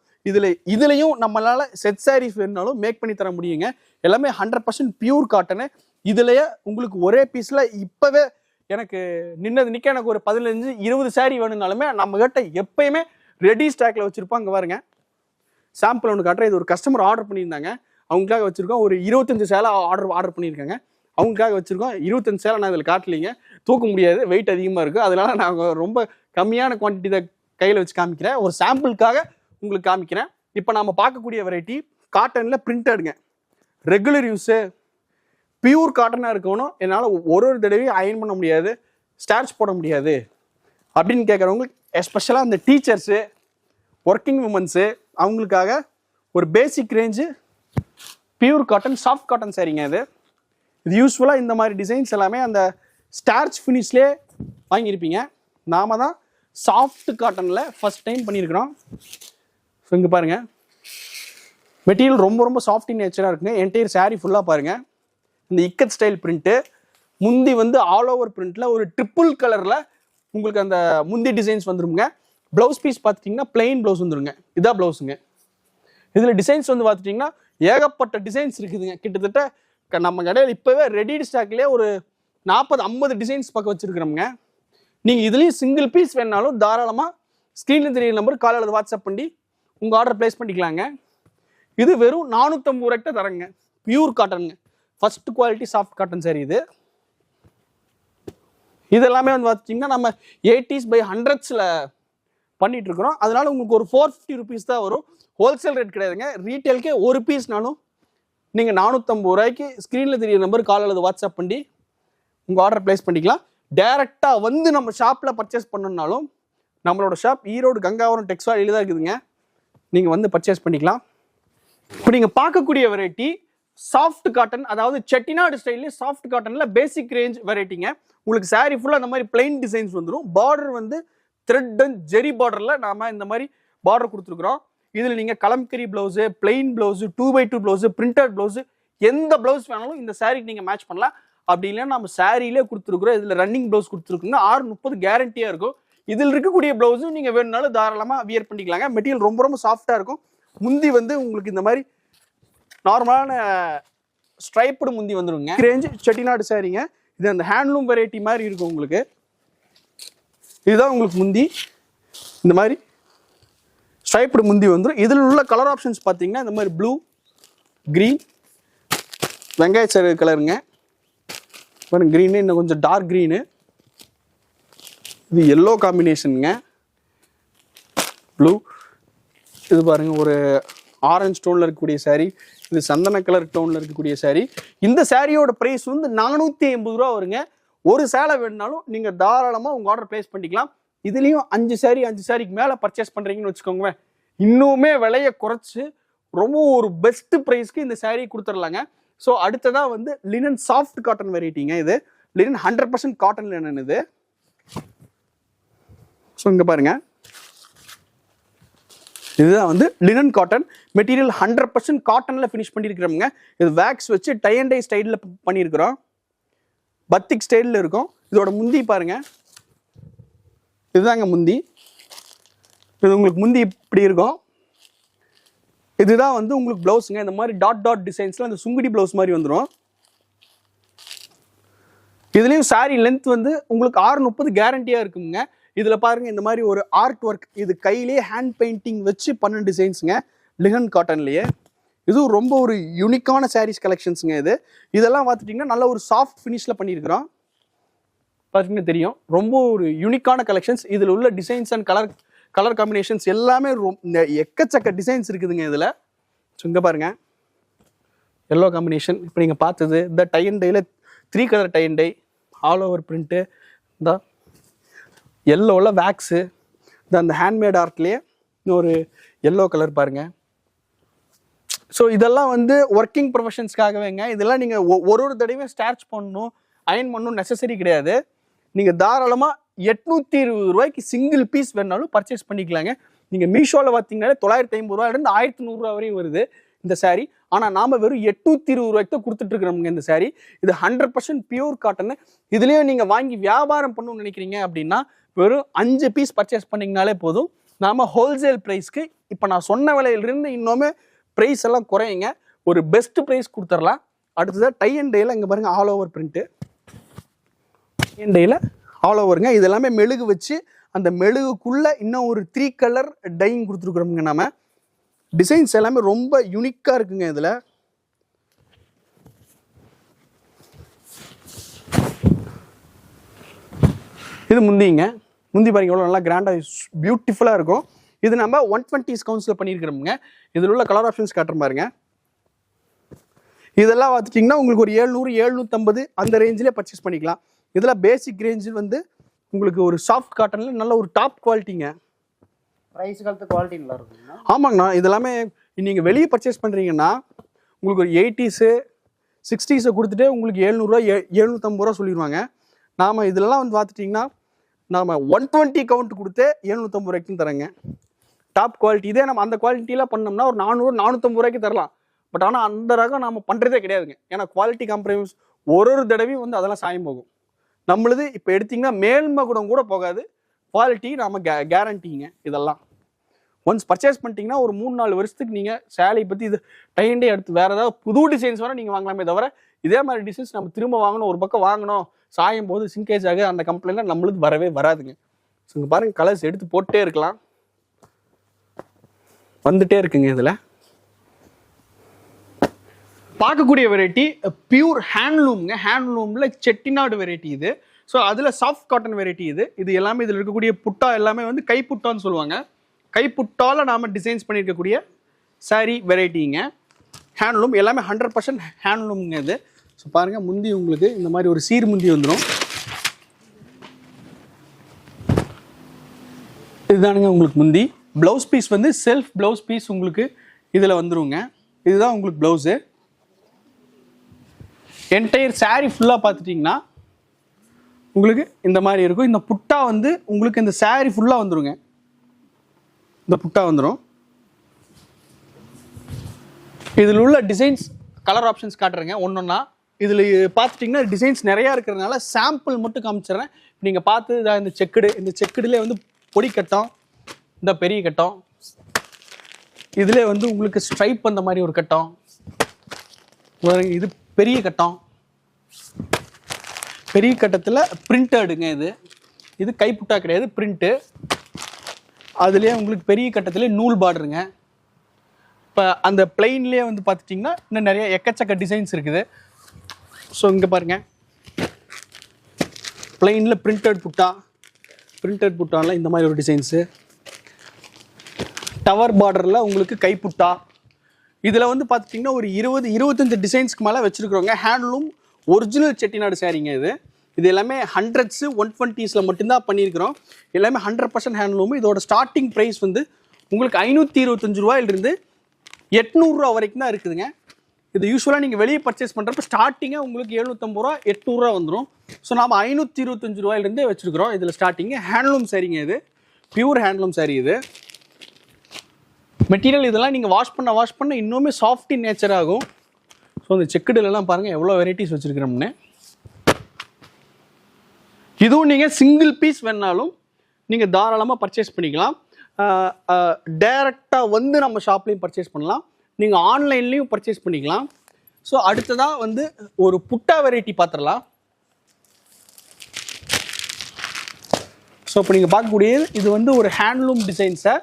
இதுலையும் நம்மளால் செட் சாரீஸ் வேணுனாலும் மேக் பண்ணி தர முடியுங்க. எல்லாமே 100% பியூர் காட்டனு. இதுலையே உங்களுக்கு ஒரே பீஸில் இப்போவே எனக்கு நிற்க எனக்கு ஒரு 15-20 சாரீ வேணும்னாலுமே நம்மகிட்ட எப்பயுமே ரெடி ஸ்டாக்கில் வச்சுருப்போம். அங்கே பாருங்க, சாம்பிள் ஒன்று காட்டுறேன். இது ஒரு கஸ்டமர் ஆர்டர் பண்ணியிருந்தாங்க, அவங்களுக்காக வச்சுருக்கோம். ஒரு 25 சேலை ஆர்டர் பண்ணியிருக்காங்க, அவங்களுக்காக வச்சுருக்கோம். 25 சேலை நான் இதில் காட்டலிங்க, தூக்க முடியாது, வெயிட் அதிகமாக இருக்குது. அதனால நாங்கள் ரொம்ப கம்மியான குவான்டிட்டி தான் கையில் வச்சு காமிக்கிறேன். ஒரு சாம்பிளுக்காக உங்களுக்கு காமிக்கிறேன். இப்போ நம்ம பார்க்கக்கூடிய வெரைட்டி காட்டனில் பிரிண்டடுங்க, ரெகுலர் யூஸு பியூர் காட்டனாக இருக்கணும். என்னால் ஒரு தடவையும் அயன் பண்ண முடியாது, ஸ்டார்ச் போட முடியாது அப்படின்னு கேட்குறவங்களுக்கு, எஸ்பெஷலாக அந்த டீச்சர்ஸு, ஒர்க்கிங் உமன்ஸு, அவங்களுக்காக ஒரு basic range pure cotton soft cotton சாரீங்க. இது யூஸ்ஃபுல்லாக இந்த மாதிரி டிசைன்ஸ் எல்லாமே அந்த ஸ்டார்ச் ஃபினிஷ்லேயே வாங்கியிருப்பீங்க. நாம தான் சாஃப்ட் காட்டனில் ஃபஸ்ட் டைம் பண்ணியிருக்கிறோம். ஸோ இங்கே பாருங்கள், மெட்டீரியல் ரொம்ப ரொம்ப சாஃப்ட் இன் நேச்சராக இருக்குங்க. என்டையர் சாரீ ஃபுல்லாக பாருங்கள், இந்த இக்கட் ஸ்டைல் பிரிண்ட்டு, முந்தி வந்து ஆல் ஓவர் பிரிண்ட்டில் ஒரு ட்ரிப்புள் கலரில் உங்களுக்கு அந்த முந்தி டிசைன்ஸ் வந்துருங்க. ப்ளவுஸ் பீஸ் பார்த்துட்டிங்கன்னா பிளெயின் ப்ளவுஸ் வந்துருங்க. இதான் ப்ளவுஸுங்க. இதில் டிசைன்ஸ் வந்து பார்த்துட்டிங்கன்னா ஏகப்பட்ட டிசைன்ஸ் இருக்குதுங்க. கிட்டத்தட்ட நம்ம கடையில் இப்போவே ரெடி ஸ்டாக்லேயே ஒரு 40-50 டிசைன்ஸ் பக்கம் வச்சுருக்கிறோமுங்க. நீங்கள் இதுலேயும் சிங்கிள் பீஸ் வேணாலும் தாராளமாக ஸ்க்ரீனில் தெரியுற நம்பர் கால் அல்லது வாட்ஸ்அப் பண்ணி உங்கள் ஆர்டர் ப்ளேஸ் பண்ணிக்கலாங்க. இது வெறும் 450 ரூபாய்க்கு தரங்க. பியூர் காட்டனுங்க, first quality soft cotton sari. இது எல்லாமே வந்து பார்த்திங்கன்னா நம்ம 80s by 100sல பண்ணிட்டு இருக்கிறோம். அதனால உங்களுக்கு ஒரு 450 ருபீஸ் தான் வரும். ஹோல்சேல் ரேட் கிடையாதுங்க. ரீட்டைலுக்கே ஒரு பீஸ்னாலும் நீங்கள் 450 ரூபாய்க்கு ஸ்க்ரீனில் தெரிய நம்பர் கால் அல்லது வாட்ஸ்அப் பண்ணி உங்கள் ஆர்டர் ப்ளேஸ் பண்ணிக்கலாம். டேரெக்டாக வந்து நம்ம ஷாப்பில் பர்ச்சேஸ் பண்ணணுன்னாலும் நம்மளோட ஷாப் ஈரோடு கங்காவரம் டெக்ஸ்டைல் தான் இருக்குதுங்க. நீங்கள் வந்து பர்ச்சேஸ் பண்ணிக்கலாம். இப்போ நீங்கள் பார்க்கக்கூடிய வெரைட்டி சாஃப்ட் காட்டன், அதாவது செட்டிநாடு ஸ்டைல்லே சாஃப்ட் காட்டனில் பேசிக் ரேஞ்ச் வெரைட்டிங்க. உங்களுக்கு சாரீ ஃபுல்லாக அந்த மாதிரி பிளைன் டிசைன்ஸ் வந்துடும். பார்டர் வந்து த்ரெட் அண்ட் ஜெரி பார்டரில் நாம் இந்த மாதிரி பார்டர் கொடுத்துருக்குறோம். இதில் நீங்கள் kalamkari blouse, plain blouse, 2x2 blouse, printed blouse, எந்த ப்ளவுஸ் வேணாலும் இந்த சாரீக்கு நீங்கள் மேட்ச் பண்ணலாம். அப்படி இல்லைன்னா நம்ம சாரியிலே கொடுத்துருக்குறோம். இதில் ரன்னிங் ப்ளவுஸ் கொடுத்துருக்குங்க. 630 கேரண்டியாக இருக்கும். இதில் இருக்கக்கூடிய ப்ளவுஸும் நீங்கள் வேணும்னாலும் தாராளமாக வியர் பண்ணிக்கலாங்க. மெட்டீரியல் ரொம்ப ரொம்ப சாஃப்டாக இருக்கும். முந்தி வந்து உங்களுக்கு இந்த மாதிரி நார்மலான ஸ்ட்ரைப்டு முந்தி வந்துருங்க. ரேஞ்சு செட்டிநாடு சாரீங்க. இது அந்த ஹேண்ட்லூம் வெரைட்டி மாதிரி இருக்கும் உங்களுக்கு. இதுதான் உங்களுக்கு முந்தி. இந்த மாதிரி ஸ்ட்ரைப்டு முந்தி வந்துடும். இதில் உள்ள கலர் ஆப்ஷன்ஸ் பார்த்தீங்கன்னா இந்த மாதிரி ப்ளூ, க்ரீன், வெங்காய சரு கலருங்க. பாருங்க க்ரீனு, இன்னும் கொஞ்சம் டார்க் க்ரீனு, இது எல்லோ காம்பினேஷனுங்க, ப்ளூ, இது பாருங்க ஒரு ஆரஞ்சு டோனில் இருக்கக்கூடிய சாரீ, இது சந்தன கலர் டோனில் இருக்கக்கூடிய சாரீ. இந்த சாரியோட ப்ரைஸ் வந்து 480 ரூபா வருங்க. ஒரு சேலை வேணுனாலும் நீங்கள் தாராளமாக உங்கள் ஆர்டர் ப்ளேஸ் பண்ணிக்கலாம். இதுலேயும் 5 சாரிக்கு மேலே பர்ச்சேஸ் பண்ணுறீங்கன்னு வச்சுக்கோங்க, இன்னுமே விலையை குறைச்சி ரொம்ப ஒரு பெஸ்ட் ப்ரைஸ்க்கு இந்த சாரீ கொடுத்துடலாங்க. ஸோ அடுத்ததாக வந்து லினன் சாஃப்ட் காட்டன் வெரைட்டிங்க. இது லினன் 100% காட்டன் லினன். இது ஸோ இங்கே பாருங்க, இதுதான் வந்து லினன் காட்டன் மெட்டீரியல். 100% காட்டனில் ஃபினிஷ் பண்ணியிருக்கிறோமுங்க. இது வேக்ஸ் வச்சு டை அண்ட் டை ஸ்டைலில் பண்ணியிருக்கிறோம். பத்திக் ஸ்டைலில் இருக்கும். இதோட முந்தி பாருங்க, இதுதாங்க முந்தி. இது உங்களுக்கு முந்தி இப்படி இருக்கும். இதுதான் வந்து உங்களுக்கு ப்ளவுஸுங்க. இந்த மாதிரி டாட் டாட் டிசைன்ஸில் அந்த சுங்குடி ப்ளவுஸ் மாதிரி வந்துடும். இதுலேயும் சாரீ லென்த் வந்து உங்களுக்கு 630 கேரண்டியாக இருக்குங்க. இதில் பாருங்கள் இந்த மாதிரி ஒரு ஆர்ட் ஒர்க், இது கையிலே ஹேண்ட் பெயிண்டிங் வச்சு பண்ண டிசைன்ஸுங்க லினன் காட்டன்லேயே. இதுவும் ரொம்ப ஒரு யூனிக்கான சாரீஸ் கலெக்ஷன்ஸுங்க. இதெல்லாம் பார்த்துட்டிங்கன்னா நல்ல ஒரு சாஃப்ட் ஃபினிஷில் பண்ணியிருக்கிறோம். பார்த்தீங்கன்னா தெரியும், ரொம்ப ஒரு யூனிக்கான கலெக்ஷன்ஸ். இதில் உள்ள டிசைன்ஸ் அண்ட் கலர் காம்பினேஷன்ஸ் எல்லாமே எக்கச்சக்க டிசைன்ஸ் இருக்குதுங்க இதில். ஸோ இங்கே பாருங்கள் எல்லோ காம்பினேஷன். இப்போ நீங்கள் பார்த்தது இந்த டை அண்ட் டையில் 3 colour tie and dye, all over print, இந்த எல்லோவில் வேக்ஸு, இந்த அந்த ஹேண்ட்மேட் ஆர்ட்லேயே இன்னொரு எல்லோ கலர் பாருங்கள். ஸோ இதெல்லாம் வந்து ஒர்க்கிங் ப்ரொஃபஷன்ஸ்க்காகவேங்க. இதெல்லாம் நீங்கள் ஒரு தடவையும் ஸ்டார்ச் பண்ணணும், அயன் பண்ணணும் நெசசரி கிடையாது. நீங்கள் தாராளமாக 820 ரூபாய்க்கு சிங்கிள் பீஸ் வேணாலும் பர்ச்சேஸ் பண்ணிக்கலாங்க. நீங்கள் மீஷோவில் பார்த்தீங்கன்னா 950 ரூபாயிலிருந்து 1100 ரூபா வரையும் வருது இந்த சாரீ. ஆனால் நாம் வெறும் 820 ரூபாய்க்கு தான் கொடுத்துட்ருக்குறோமுங்க இந்த சாரீ. இது 100% பியூர் காட்டனு. இதுலேயும் நீங்கள் வாங்கி வியாபாரம் பண்ணணும்னு நினைக்கிறீங்க அப்படின்னா வெறும் 5 பீஸ் பர்ச்சேஸ் பண்ணிங்கனாலே போதும். நாம் ஹோல்சேல் ப்ரைஸ்க்கு இப்போ நான் சொன்ன விலையிலிருந்து இன்னுமே ப்ரைஸ் எல்லாம் குறையுங்க. ஒரு பெஸ்ட் ப்ரைஸ் கொடுத்துடலாம். அடுத்ததாக டை அண்ட் டையில் இங்கே பாருங்கள் all over print, tie and டையில் ஆல் ஓவருங்க. இது எல்லாமே மெழுகு வச்சு அந்த மெழுகுக்குள்ளே இன்னும் ஒரு 3 கலர் டையிங் கொடுத்துருக்குறோமுங்க. நம்ம டிசைன்ஸ் எல்லாமே ரொம்ப யூனிக்காக இருக்குங்க. இதில் இது முந்திங்க. முந்தி பாருங்க எவ்வளோ நல்லா கிராண்டாக பியூட்டிஃபுல்லாக இருக்கும். இது நம்ம 120 கவுண்ட்ஸில் பண்ணியிருக்கிறோமுங்க. இதில் உள்ள கலர் ஆப்ஷன்ஸ் காட்டுற பாருங்க. இதெல்லாம் பார்த்துட்டிங்கன்னா உங்களுக்கு ஒரு 700 750 அந்த ரேஞ்சிலே பர்ச்சேஸ் பண்ணிக்கலாம். இதில் பேசிக் ரேஞ்சு வந்து உங்களுக்கு ஒரு சாஃப்ட் காட்டனில் நல்ல ஒரு டாப் குவாலிட்டிங்க. ப்ரைஸ் காலத்து குவாலிட்டி நல்லா இருக்குங்களா? ஆமாங்கண்ணா. இதெல்லாமே நீங்கள் வெளியே பர்ச்சேஸ் பண்ணுறீங்கன்னா உங்களுக்கு ஒரு 80s 60s கொடுத்துட்டு உங்களுக்கு 700 ரூபா 750 ரூபா சொல்லிடுவாங்க. நாம் இதெல்லாம் வந்து பார்த்துட்டிங்கன்னா நாம் 120 கவுண்ட் கொடுத்து 750 ரூபாய்க்கும் தரேங்க. Top quality. இதே நம்ம அந்த குவாலிட்டியில் பண்ணோம்னா ஒரு 400 450 ரூபாய்க்கு தரலாம். பட் ஆனால் அந்த ரகம் நாம் பண்ணுறதே கிடையாதுங்க. ஏன்னா குவாலிட்டி காம்ப்ரமைஸ் ஒரு தடவையும் வந்து அதெல்லாம் சாயம் போகும். நம்மளுது இப்போ எடுத்திங்கன்னா மேல்மகுடம் கூட போகாது. குவாலிட்டி நாம் கேரண்டிங்க. இதெல்லாம் ஒன்ஸ் பர்ச்சேஸ் பண்ணிட்டீங்கன்னா ஒரு 3-4 வருஷத்துக்கு நீங்கள் சேலை பற்றி இது டைண்டே எடுத்து வேறு ஏதாவது புது டிசைன்ஸ் வேணால் நீங்கள் வாங்கலாமே தவிர இதே மாதிரி டிசைன்ஸ் நம்ம திரும்ப வாங்கணும், ஒரு பக்கம் வாங்கணும், சாயும் போது சிங்கேஜ் ஆக அந்த கம்ப்ளைண்ட்லாம் நம்மளுக்கு வரவே வராதுங்க. ஸோ இங்கே பாருங்கள் கலர்ஸ் எடுத்து போட்டே இருக்கலாம், வந்துட்டே இருக்குங்க. இதில் பார்க்கக்கூடிய வெரைட்டி பியூர் ஹேண்ட்லூம்ங்க. ஹேண்ட்லூமில் செட்டிநாடு வெரைட்டி. இது ஸோ அதில் சாஃப்ட் காட்டன் வெரைட்டி இது எல்லாமே இதில் இருக்கக்கூடிய புட்டா எல்லாமே வந்து கைப்புட்டான்னு சொல்லுவாங்க. கைப்புட்டாவில் நாம் டிசைன்ஸ் பண்ணியிருக்கக்கூடிய saree வெரைட்டிங்க. ஹேண்ட்லூம் எல்லாமே 100% ஹேண்ட்லூம்ங்க இது. ஸோ பாருங்கள், முந்தி உங்களுக்கு இந்த மாதிரி ஒரு சீர் முந்தி வந்துடும். இதுதானுங்க உங்களுக்கு முந்தி. ப்ளவுஸ் பீஸ் வந்து செல்ஃப் ப்ளவுஸ் பீஸ் உங்களுக்கு இதில் வந்துருங்க. இதுதான் உங்களுக்கு ப்ளவுஸு. என்டையர் saree ஃபுல்லாக பார்த்துட்டிங்கன்னா உங்களுக்கு இந்த மாதிரி இருக்கும். இந்த புட்டா வந்து உங்களுக்கு இந்த saree ஃபுல்லாக வந்துருங்க. இந்த புட்டா வந்துடும். இதில் உள்ள டிசைன்ஸ் கலர் ஆப்ஷன்ஸ் காட்டுறேங்க ஒன்றொன்னா. இதில் பார்த்துட்டிங்கன்னா டிசைன்ஸ் நிறையா இருக்கிறதுனால சாம்பிள் மட்டும் காமிச்சிடுறேன். நீங்கள் பார்த்து இந்த செக்குடுலேயே வந்து பொடி கட்டம், இந்த பெரிய கட்டம், இதிலே வந்து உங்களுக்கு ஸ்ட்ரைப் அந்த மாதிரி ஒரு கட்டம், இது பெரிய கட்டம். பெரிய கட்டத்தில் பிரிண்டடுங்க. இது கைப்புட்டா கிடையாது, பிரிண்ட்டு. அதுலேயே உங்களுக்கு பெரிய கட்டத்திலே நூல் பார்டருங்க. இப்போ அந்த பிளெயின்லேயே வந்து பார்த்துட்டிங்கன்னா இன்னும் நிறைய எக்கச்சக்க டிசைன்ஸ் இருக்குது. ஸோ இங்கே பாருங்கள், பிளெயினில் பிரிண்டட் புட்டாவில் இந்த மாதிரி ஒரு டிசைன்ஸு. டவர் பார்டரில் உங்களுக்கு கைப்புட்டா. இதில் வந்து பார்த்துட்டிங்கன்னா ஒரு 20-25 டிசைன்ஸ்க்கு மேலே வச்சுருக்குறோங்க. ஹேண்ட்லூம் ஒரிஜினல் செட்டிநாடு சாரீங்க. இது எல்லாமே 100s 120s மட்டும்தான் பண்ணியிருக்கிறோம். எல்லாமே 100% ஹேண்ட்லூம். இதோட ஸ்டார்டிங் ப்ரைஸ் வந்து உங்களுக்கு 525 ரூபாயிலிருந்து 800 ரூபா வரைக்கும் தான் இருக்குதுங்க. இது யூஸ்வலாக நீங்கள் வெளியே பர்ச்சேஸ் பண்ணுறப்ப ஸ்டார்டிங்காக உங்களுக்கு 750 ரூபா 800 ரூபா வந்துடும். ஸோ நாம் 525 ரூபாயிலிருந்தே வச்சுருக்கிறோம். இதில் ஸ்டார்டிங்கு ஹேண்ட்லூம் சாரீங்க. இது பியூர் ஹேண்ட்லூம் சாரீ. இது மெட்டீரியல் இதெல்லாம் நீங்கள் வாஷ் பண்ண இன்னுமே சாஃப்ட் இன் நேச்சர் ஆகும். ஸோ இந்த செக்குடுலாம் பாருங்கள் எவ்வளோ வெரைட்டிஸ் வச்சுருக்கிறோம்னு. இதுவும் நீங்கள் சிங்கிள் பீஸ் வேணாலும் நீங்கள் தாராளமாக பர்ச்சேஸ் பண்ணிக்கலாம். டைரெக்டாக வந்து நம்ம ஷாப்லேயும் பர்ச்சேஸ் பண்ணலாம், நீங்கள் ஆன்லைன்லேயும் பர்ச்சேஸ் பண்ணிக்கலாம். ஸோ அடுத்ததாக வந்து ஒரு புட்டா வெரைட்டி பார்த்துடலாம். ஸோ இப்போ நீங்கள் பார்க்கக்கூடியது இது வந்து ஒரு ஹேண்ட்லூம் டிசைன்ஸை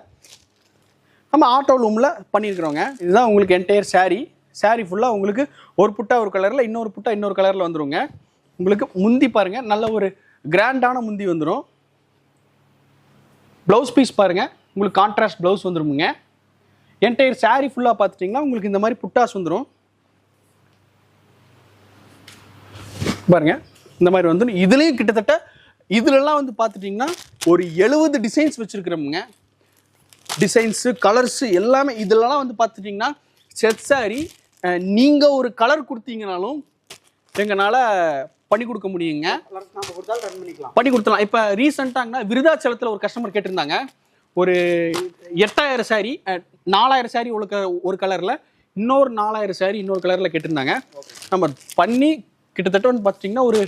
நம்ம ஆட்டோ லூமில் பண்ணியிருக்கிறோங்க. இதுதான் உங்களுக்கு என்டையர் saree ஃபுல்லாக உங்களுக்கு ஒரு புட்டா ஒரு கலரில், இன்னொரு புட்டா இன்னொரு கலரில் வந்துடுங்க. உங்களுக்கு முந்தி பாருங்கள், நல்ல ஒரு கிராண்டான முந்தி வந்துடும். ப்ளவுஸ் பீஸ் பாருங்கள், உங்களுக்கு கான்ட்ராஸ்ட் ப்ளவுஸ் வந்துருமுங்க. என்டையர் saree ஃபுல்லாக பார்த்துட்டிங்கன்னா உங்களுக்கு இந்த மாதிரி புட்டாஸ் வந்துடும். பாருங்கள் இந்த மாதிரி வந்துடும். இதுலேயும் கிட்டத்தட்ட இதுலலாம் வந்து பார்த்துட்டிங்கன்னா ஒரு 70 டிசைன்ஸ் வச்சுருக்கிறோமுங்க. டிசைன்ஸு கலர்ஸு எல்லாமே இதிலலாம் வந்து பார்த்துட்டிங்கன்னா செட் saree நீங்கள் ஒரு கலர் கொடுத்தீங்கனாலும் எங்களால் பண்ணி கொடுக்க முடியுங்க. பண்ணி கொடுத்துலாம். இப்போ ரீசெண்டாங்கன்னா விருதாச்சலத்தில் ஒரு கஸ்டமர் கேட்டிருந்தாங்க, ஒரு 8000 saree 4000 saree ஒரு கலரில், இன்னொரு 4000 saree இன்னொரு கலரில் கேட்டிருந்தாங்க. நம்ம பண்ணி கிட்டத்தட்ட வந்து பார்த்திங்கன்னா ஒரு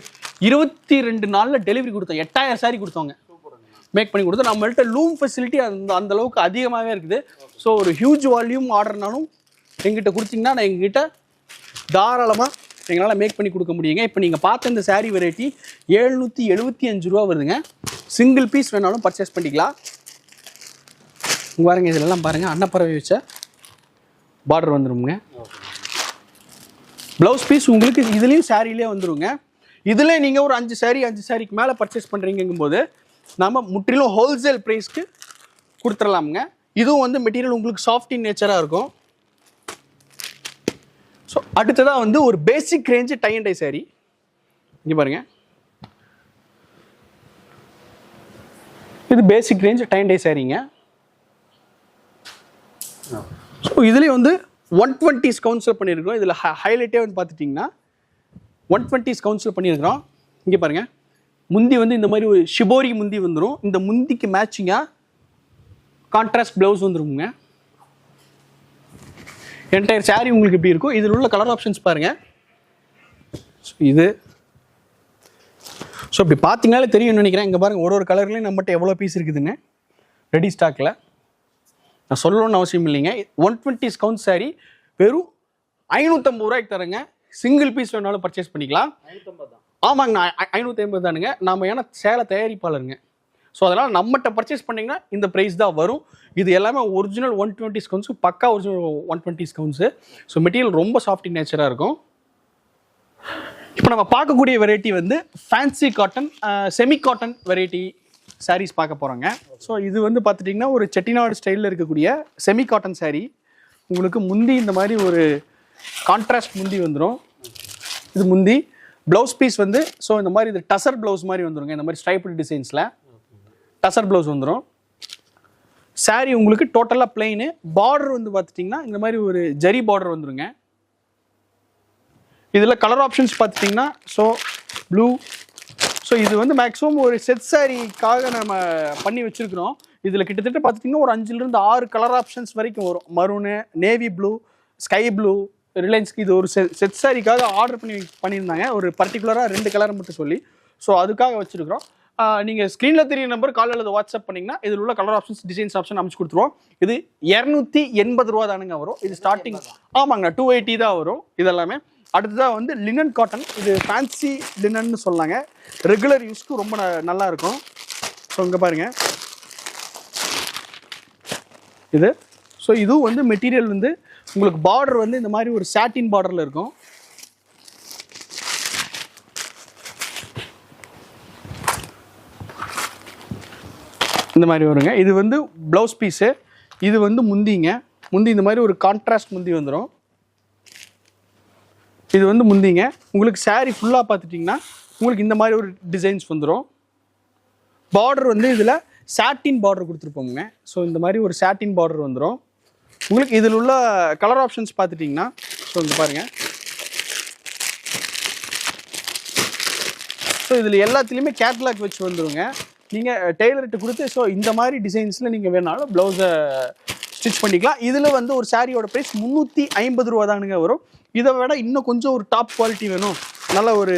22 நாளில் டெலிவரி கொடுத்தோம். 8000 saree கொடுத்தோங்க, மேக் பண்ணி கொடுத்தோம். நம்மள்கிட்ட லூம் ஃபெசிலிட்டி அந்த அளவுக்கு அதிகமாகவே இருக்குது. ஸோ ஒரு ஹியூஜ் வால்யூம் ஆர்டர்னாலும் எங்கிட்ட கொடுத்தீங்கன்னா நான் எங்ககிட்ட தாராளமாக எங்களால் மேக் பண்ணி கொடுக்க முடியுங்க. இப்போ நீங்கள் பார்த்த இந்த saree வெரைட்டி 775 ரூபா வருதுங்க. சிங்கிள் பீஸ் வேணாலும் பர்ச்சேஸ் பண்ணிக்கலாம். பாருங்கள், இதெல்லாம் பாருங்கள், அன்னப்பறவை வச்ச பார்டர் வந்துடுங்க. ப்ளவுஸ் பீஸ் உங்களுக்கு இதுலேயும் சாரிலே வந்துடுங்க. இதில் நீங்கள் ஒரு 5 சாரிக்கு மேலே பர்ச்சேஸ் பண்ணுறீங்கும்போது நம்ம முற்றிலும் ஹோல்சேல் ப்ரைஸ்க்கு கொடுத்துடலாமுங்க. இதுவும் வந்து மெட்டீரியல் உங்களுக்கு சாஃப்ட் இன் நேச்சராக இருக்கும். ஸோ அடுத்ததாக வந்து ஒரு basic range tie and dye sari. இங்கே பாருங்கள், இது basic range tie and dye சாரீங்க. ஸோ இதுலேயும் வந்து 120s கவுன்சில் பண்ணியிருக்கிறோம். இதில் ஹைலைட்டே வந்து பார்த்துட்டிங்கன்னா 120s கவுன்சில் பண்ணியிருக்கிறோம். இங்கே பாருங்கள், முந்தி வந்து இந்த மாதிரி ஒரு ஷிபோரி முந்தி வந்துடும். இந்த முந்திக்கு மேட்சிங்காக கான்ட்ராஸ்ட் ப்ளவுஸ் வந்துருங்க. என்டையர் saree உங்களுக்கு எப்படி இருக்கும். இதில் உள்ள கலர் ஆப்ஷன்ஸ் பாருங்கள். இது ஸோ இப்படி பார்த்தீங்கனாலே தெரியும்னு நினைக்கிறேன். இங்கே பாருங்கள், ஒரு கலர்லேயும் நம்மகிட்ட எவ்வளோ பீஸ் இருக்குதுன்னு ரெடி ஸ்டாக்கில். நான் சொல்லணும்னு அவசியம் இல்லைங்க. 120s கவுண்ட் saree வெறும் 550 ரூபாய்க்கு தரேங்க. சிங்கிள் பீஸ் வேணாலும் பர்ச்சேஸ் பண்ணிக்கலாம். ஆமாங்க, 550 தானுங்க. நாம் ஏன்னா சேலை தயாரிப்பாளருங்க. ஸோ அதனால் நம்மகிட்ட பர்ச்சேஸ் பண்ணிங்கன்னா இந்த ப்ரைஸ் தான் வரும். இது எல்லாமே ஒரிஜினல் 120s கவுன்ஸு, பக்கா original 120s counts. So material ரொம்ப சாஃப்ட் இன் நேச்சராக இருக்கும். இப்போ நம்ம பார்க்கக்கூடிய வெரைட்டி வந்து fancy cotton semi cotton variety sarees பார்க்க போகிறோங்க. ஸோ இது வந்து பார்த்துட்டிங்கன்னா ஒரு செட்டிநாடு ஸ்டைலில் இருக்கக்கூடிய செமி காட்டன் சாரீ. உங்களுக்கு முந்தி இந்த மாதிரி ஒரு கான்ட்ராஸ்ட் முந்தி வந்துடும். இது முந்தி. ப்ளவுஸ் பீஸ் வந்து ஸோ இந்த மாதிரி இது டசர் ப்ளவுஸ் மாதிரி வந்துடுங்க. இந்த மாதிரி ஸ்ட்ரைப்டு டிசைன்ஸில் டசர் ப்ளவுஸ் வந்துடும். சாரீ உங்களுக்கு டோட்டலாக பிளெயின். பார்டர் வந்து பார்த்துட்டிங்கன்னா இந்த மாதிரி ஒரு ஜரி பார்டர் வந்துடுங்க. இதில் கலர் ஆப்ஷன்ஸ் பார்த்துட்டிங்கன்னா ஸோ ப்ளூ. ஸோ இது வந்து மேக்ஸிமம் ஒரு செட் சாரீக்காக நம்ம பண்ணி வச்சுருக்கிறோம். இதில் கிட்டத்தட்ட பார்த்துட்டிங்கன்னா ஒரு 5லேருந்து 6 கலர் ஆப்ஷன்ஸ் வரைக்கும் வரும். Maroon, navy blue, sky blue, ரிலையன்ஸ்க்கு இது ஒரு செட் சாரீக்காக ஆர்டர் பண்ணியிருந்தாங்க. ஒரு பர்டிகுலராக 2 கலர் மட்டும் சொல்லி. ஸோ அதுக்காக வச்சுருக்கிறோம். நீங்கள் ஸ்க்ரீனில் தெரிய நம்பர் கால் அல்லது வாட்ஸ்அப் பண்ணிங்கன்னா இதில் உள்ள கலர் ஆப்ஷன்ஸ் டிசைன்ஸ் ஆப்ஷன் அமைச்சு கொடுத்துருவோம். இது 280 ரூபா தானுங்க வரும். இது ஸ்டார்டிங். ஆமாங்க 280 தான் வரும் இதெல்லாமே. அடுத்ததாக வந்து லினன் காட்டன். இது ஃபேன்சி லினன்னு சொல்லாங்க. ரெகுலர் யூஸ்க்கு ரொம்ப நல்லா இருக்கும். ஸோ இங்கே பாருங்கள் இது. ஸோ இதுவும் வந்து மெட்டீரியல் வந்து உங்களுக்கு பார்டர் வந்து இந்த மாதிரி ஒரு சாட்டின் பார்டரில் இருக்கும். இந்த மாதிரி வருங்க. இது வந்து ப்ளவுஸ் பீஸு. இது வந்து முந்திங்க. முந்தி இந்த மாதிரி ஒரு கான்ட்ராஸ்ட் முந்தி வந்துடும். இது வந்து முந்திங்க. உங்களுக்கு சாரீ ஃபுல்லாக பார்த்துட்டிங்கன்னா உங்களுக்கு இந்த மாதிரி ஒரு டிசைன்ஸ் வந்துடும். பார்டர் வந்து இதில் சாட்டின் பார்டர் கொடுத்துருப்போங்க. ஸோ இந்த மாதிரி ஒரு சாட்டின் பார்டர் வந்துடும். உங்களுக்கு இதில் உள்ள கலர் ஆப்ஷன்ஸ் பார்த்துட்டிங்கன்னா ஸோ இங்கே பாருங்கள். ஸோ இதில் எல்லாத்துலேயுமே கேட்லாக் வச்சு வந்துடுங்க. நீங்கள் டெய்லர்கிட்ட கொடுத்து ஸோ இந்த மாதிரி டிசைன்ஸில் நீங்கள் வேணாலும் ப்ளவுஸை ஸ்டிச் பண்ணிக்கலாம். இதில் வந்து ஒரு சாரியோட ப்ரைஸ் 350 ரூபா தானுங்க வரும். இதை விட இன்னும் கொஞ்சம் ஒரு டாப் குவாலிட்டி வேணும், நல்ல ஒரு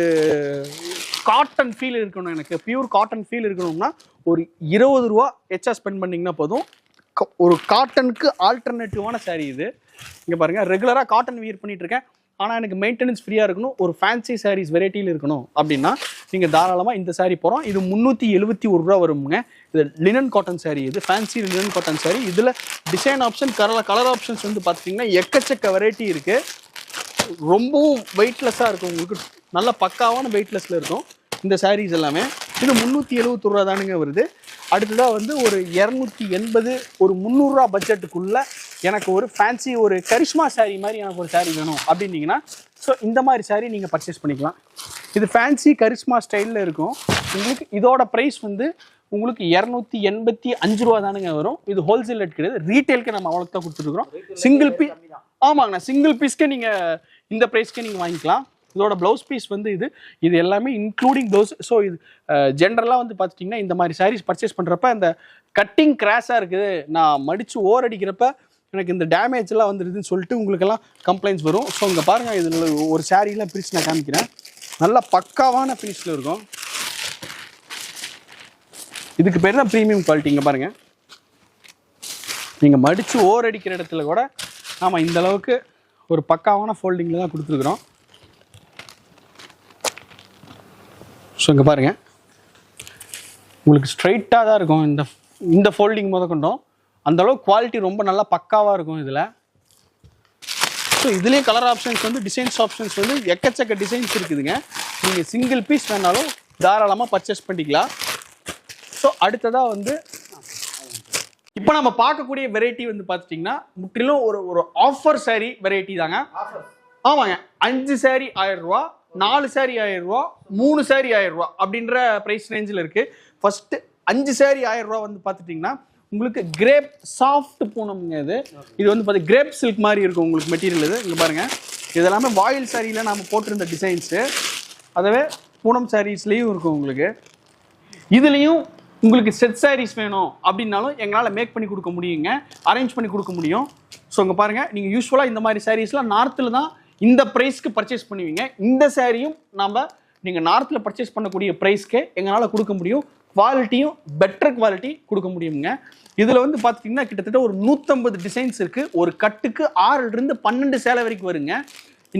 காட்டன் ஃபீல் இருக்கணும், எனக்கு பியூர் காட்டன் ஃபீல் இருக்கணும்னா ஒரு 20 ரூபா எச்சா ஸ்பெண்ட் பண்ணிங்கன்னா போதும். ஒரு காட்டனுக்கு ஆல்டர்னேட்டிவான சாரீ இது. இங்கே பாருங்கள், ரெகுலராக காட்டன் வியர் பண்ணிகிட்ருக்கேன், ஆனால் எனக்கு மெயின்டெனன்ஸ் ஃப்ரீயாக இருக்கணும், ஒரு ஃபேன்சி சாரீஸ் வெரைட்டியில் இருக்கணும் அப்படின்னா நீங்கள் தாராளமாக இந்த சாரீ போகிறோம். இது 371 ரூபா வருங்க. இது லினன் காட்டன் சாரீ. இது ஃபேன்சி லினன் காட்டன் சாரீ. இதில் டிசைன் ஆப்ஷன் கலர் ஆப்ஷன்ஸ் வந்து பார்த்திங்கன்னா எக்கச்சக்க வெரைட்டி இருக்குது. ரொம்பவும் வெயிட்லெஸ்ஸாக இருக்கும். உங்களுக்கு நல்ல பக்காவான வெயிட்லெஸ்ஸில் இருக்கும் இந்த சாரீஸ் எல்லாமே. இது 371 ரூபா தானுங்க வருது. அடுத்ததாக வந்து ஒரு 280 ஒரு 300 ரூபா பட்ஜெட்டுக்குள்ளே எனக்கு ஒரு ஃபேன்சி ஒரு கரிஷ்மா சாரீ மாதிரி எனக்கு ஒரு சாரீ வேணும் அப்படின்னீங்கன்னா ஸோ இந்த மாதிரி சாரீ நீங்கள் பர்ச்சேஸ் பண்ணிக்கலாம். இது ஃபேன்சி கரிஷ்மா ஸ்டைலில் இருக்கும். உங்களுக்கு இதோட ப்ரைஸ் வந்து உங்களுக்கு 285 ரூபா தானுங்க வரும். இது ஹோல்சேல் ரேட் கிடையாது, ரீட்டெயிலுக்கு நம்ம அவ்வளோ தான் கொடுத்துருக்குறோம். Single piece. ஆமாங்கண்ணா, சிங்கிள் பீஸ்க்கே நீங்கள் இந்த ப்ரைஸ்க்கே நீங்கள் வாங்கிக்கலாம். இதோட ப்ளவுஸ் பீஸ் வந்து இது எல்லாமே இன்க்ளூடிங் ப்ளவுஸ். ஸோ இது ஜென்ரலாக வந்து பார்த்துட்டிங்கன்னா இந்த மாதிரி சாரீஸ் பர்ச்சேஸ் பண்ணுறப்ப இந்த கட்டிங் கிராஸாக இருக்குது, நான் மடித்து ஓர் அடிக்கிறப்ப எனக்கு இந்த டேமேஜ்லாம் வந்துடுதுன்னு சொல்லிட்டு உங்களுக்கெல்லாம் கம்ப்ளைண்ட்ஸ் வரும். ஸோ இங்கே பாருங்கள், இதில் ஒரு சாரீலாம் பிரித்து நான் காமிக்கிறேன். நல்லா பக்காவான ஃபினிஷில் இருக்கும். இதுக்கு பேர் தான் ப்ரீமியம் குவாலிட்டி. இங்கே பாருங்கள், நீங்கள் மடித்து ஓர் அடிக்கிற இடத்துல கூட ஆமாம் இந்த அளவுக்கு ஒரு பக்காவான ஃபோல்டிங்கில் தான் கொடுத்துருக்குறோம். ஸோ இங்கே பாருங்கள், உங்களுக்கு ஸ்ட்ரைட்டாக தான் இருக்கும் இந்த ஃபோல்டிங் முதற்கொண்டும். அந்தளவுக்கு குவாலிட்டி ரொம்ப நல்லா பக்காவாக இருக்கும் இதில். ஸோ இதுலேயும் கலர் ஆப்ஷன்ஸ் வந்து டிசைன்ஸ் ஆப்ஷன்ஸ் வந்து எக்கச்சக்க டிசைன்ஸ் இருக்குதுங்க. நீங்கள் சிங்கிள் பீஸ் வேணாலும் தாராளமாக பர்ச்சேஸ் பண்ணிக்கலாம். ஸோ அடுத்ததாக வந்து இப்போ நம்ம பார்க்கக்கூடிய வெரைட்டி வந்து பார்த்துட்டிங்கன்னா முற்றிலும் ஒரு ஆஃபர் சாரீ வெரைட்டி தாங்க. ஆமாங்க, 5 சாரீ 1000 ரூபா, 4 சாரீ 1000 ரூபா, 3 சாரீ 1000 ரூபா அப்படின்ற ப்ரைஸ் ரேஞ்சில் இருக்குது. ஃபஸ்ட்டு 5 சாரீ 1000 ரூபா வந்து பார்த்துட்டிங்கன்னா உங்களுக்கு கிரேப் சாஃப்ட் பூனம்ங்க. இது வந்து பார்த்து கிரேப் சில்க் மாதிரி இருக்கும் உங்களுக்கு மெட்டீரியல். இது இங்கே பாருங்கள், இதெல்லாமே வாயில் சாரியில் நம்ம போட்டிருந்த டிசைன்ஸு, அதுவே பூனம் சாரீஸ்லேயும் இருக்கும் உங்களுக்கு. இதுலேயும் உங்களுக்கு செட் சாரீஸ் வேணும் அப்படின்னாலும் எங்களால் மேக் பண்ணி கொடுக்க முடியுங்க, அரேஞ்ச் பண்ணி கொடுக்க முடியும். ஸோ இங்கே பாருங்கள், நீங்கள் யூஸ்வலாக இந்த மாதிரி சாரீஸ்லாம் நார்த்தில் தான் இந்த ப்ரைஸ்க்கு பர்ச்சேஸ் பண்ணுவீங்க. இந்த சாரியும் நீங்கள் நார்த்தில் பர்ச்சேஸ் பண்ணக்கூடிய ப்ரைஸ்க்கே எங்களால் கொடுக்க முடியும். குவாலிட்டியும் பெட்டர் குவாலிட்டி கொடுக்க முடியுங்க. இதில் வந்து பார்த்துட்டிங்கன்னா கிட்டத்தட்ட ஒரு 150 டிசைன்ஸ் இருக்குது. ஒரு கட்டுக்கு 6லிருந்து 12 சேலை வரைக்கும் வருங்க.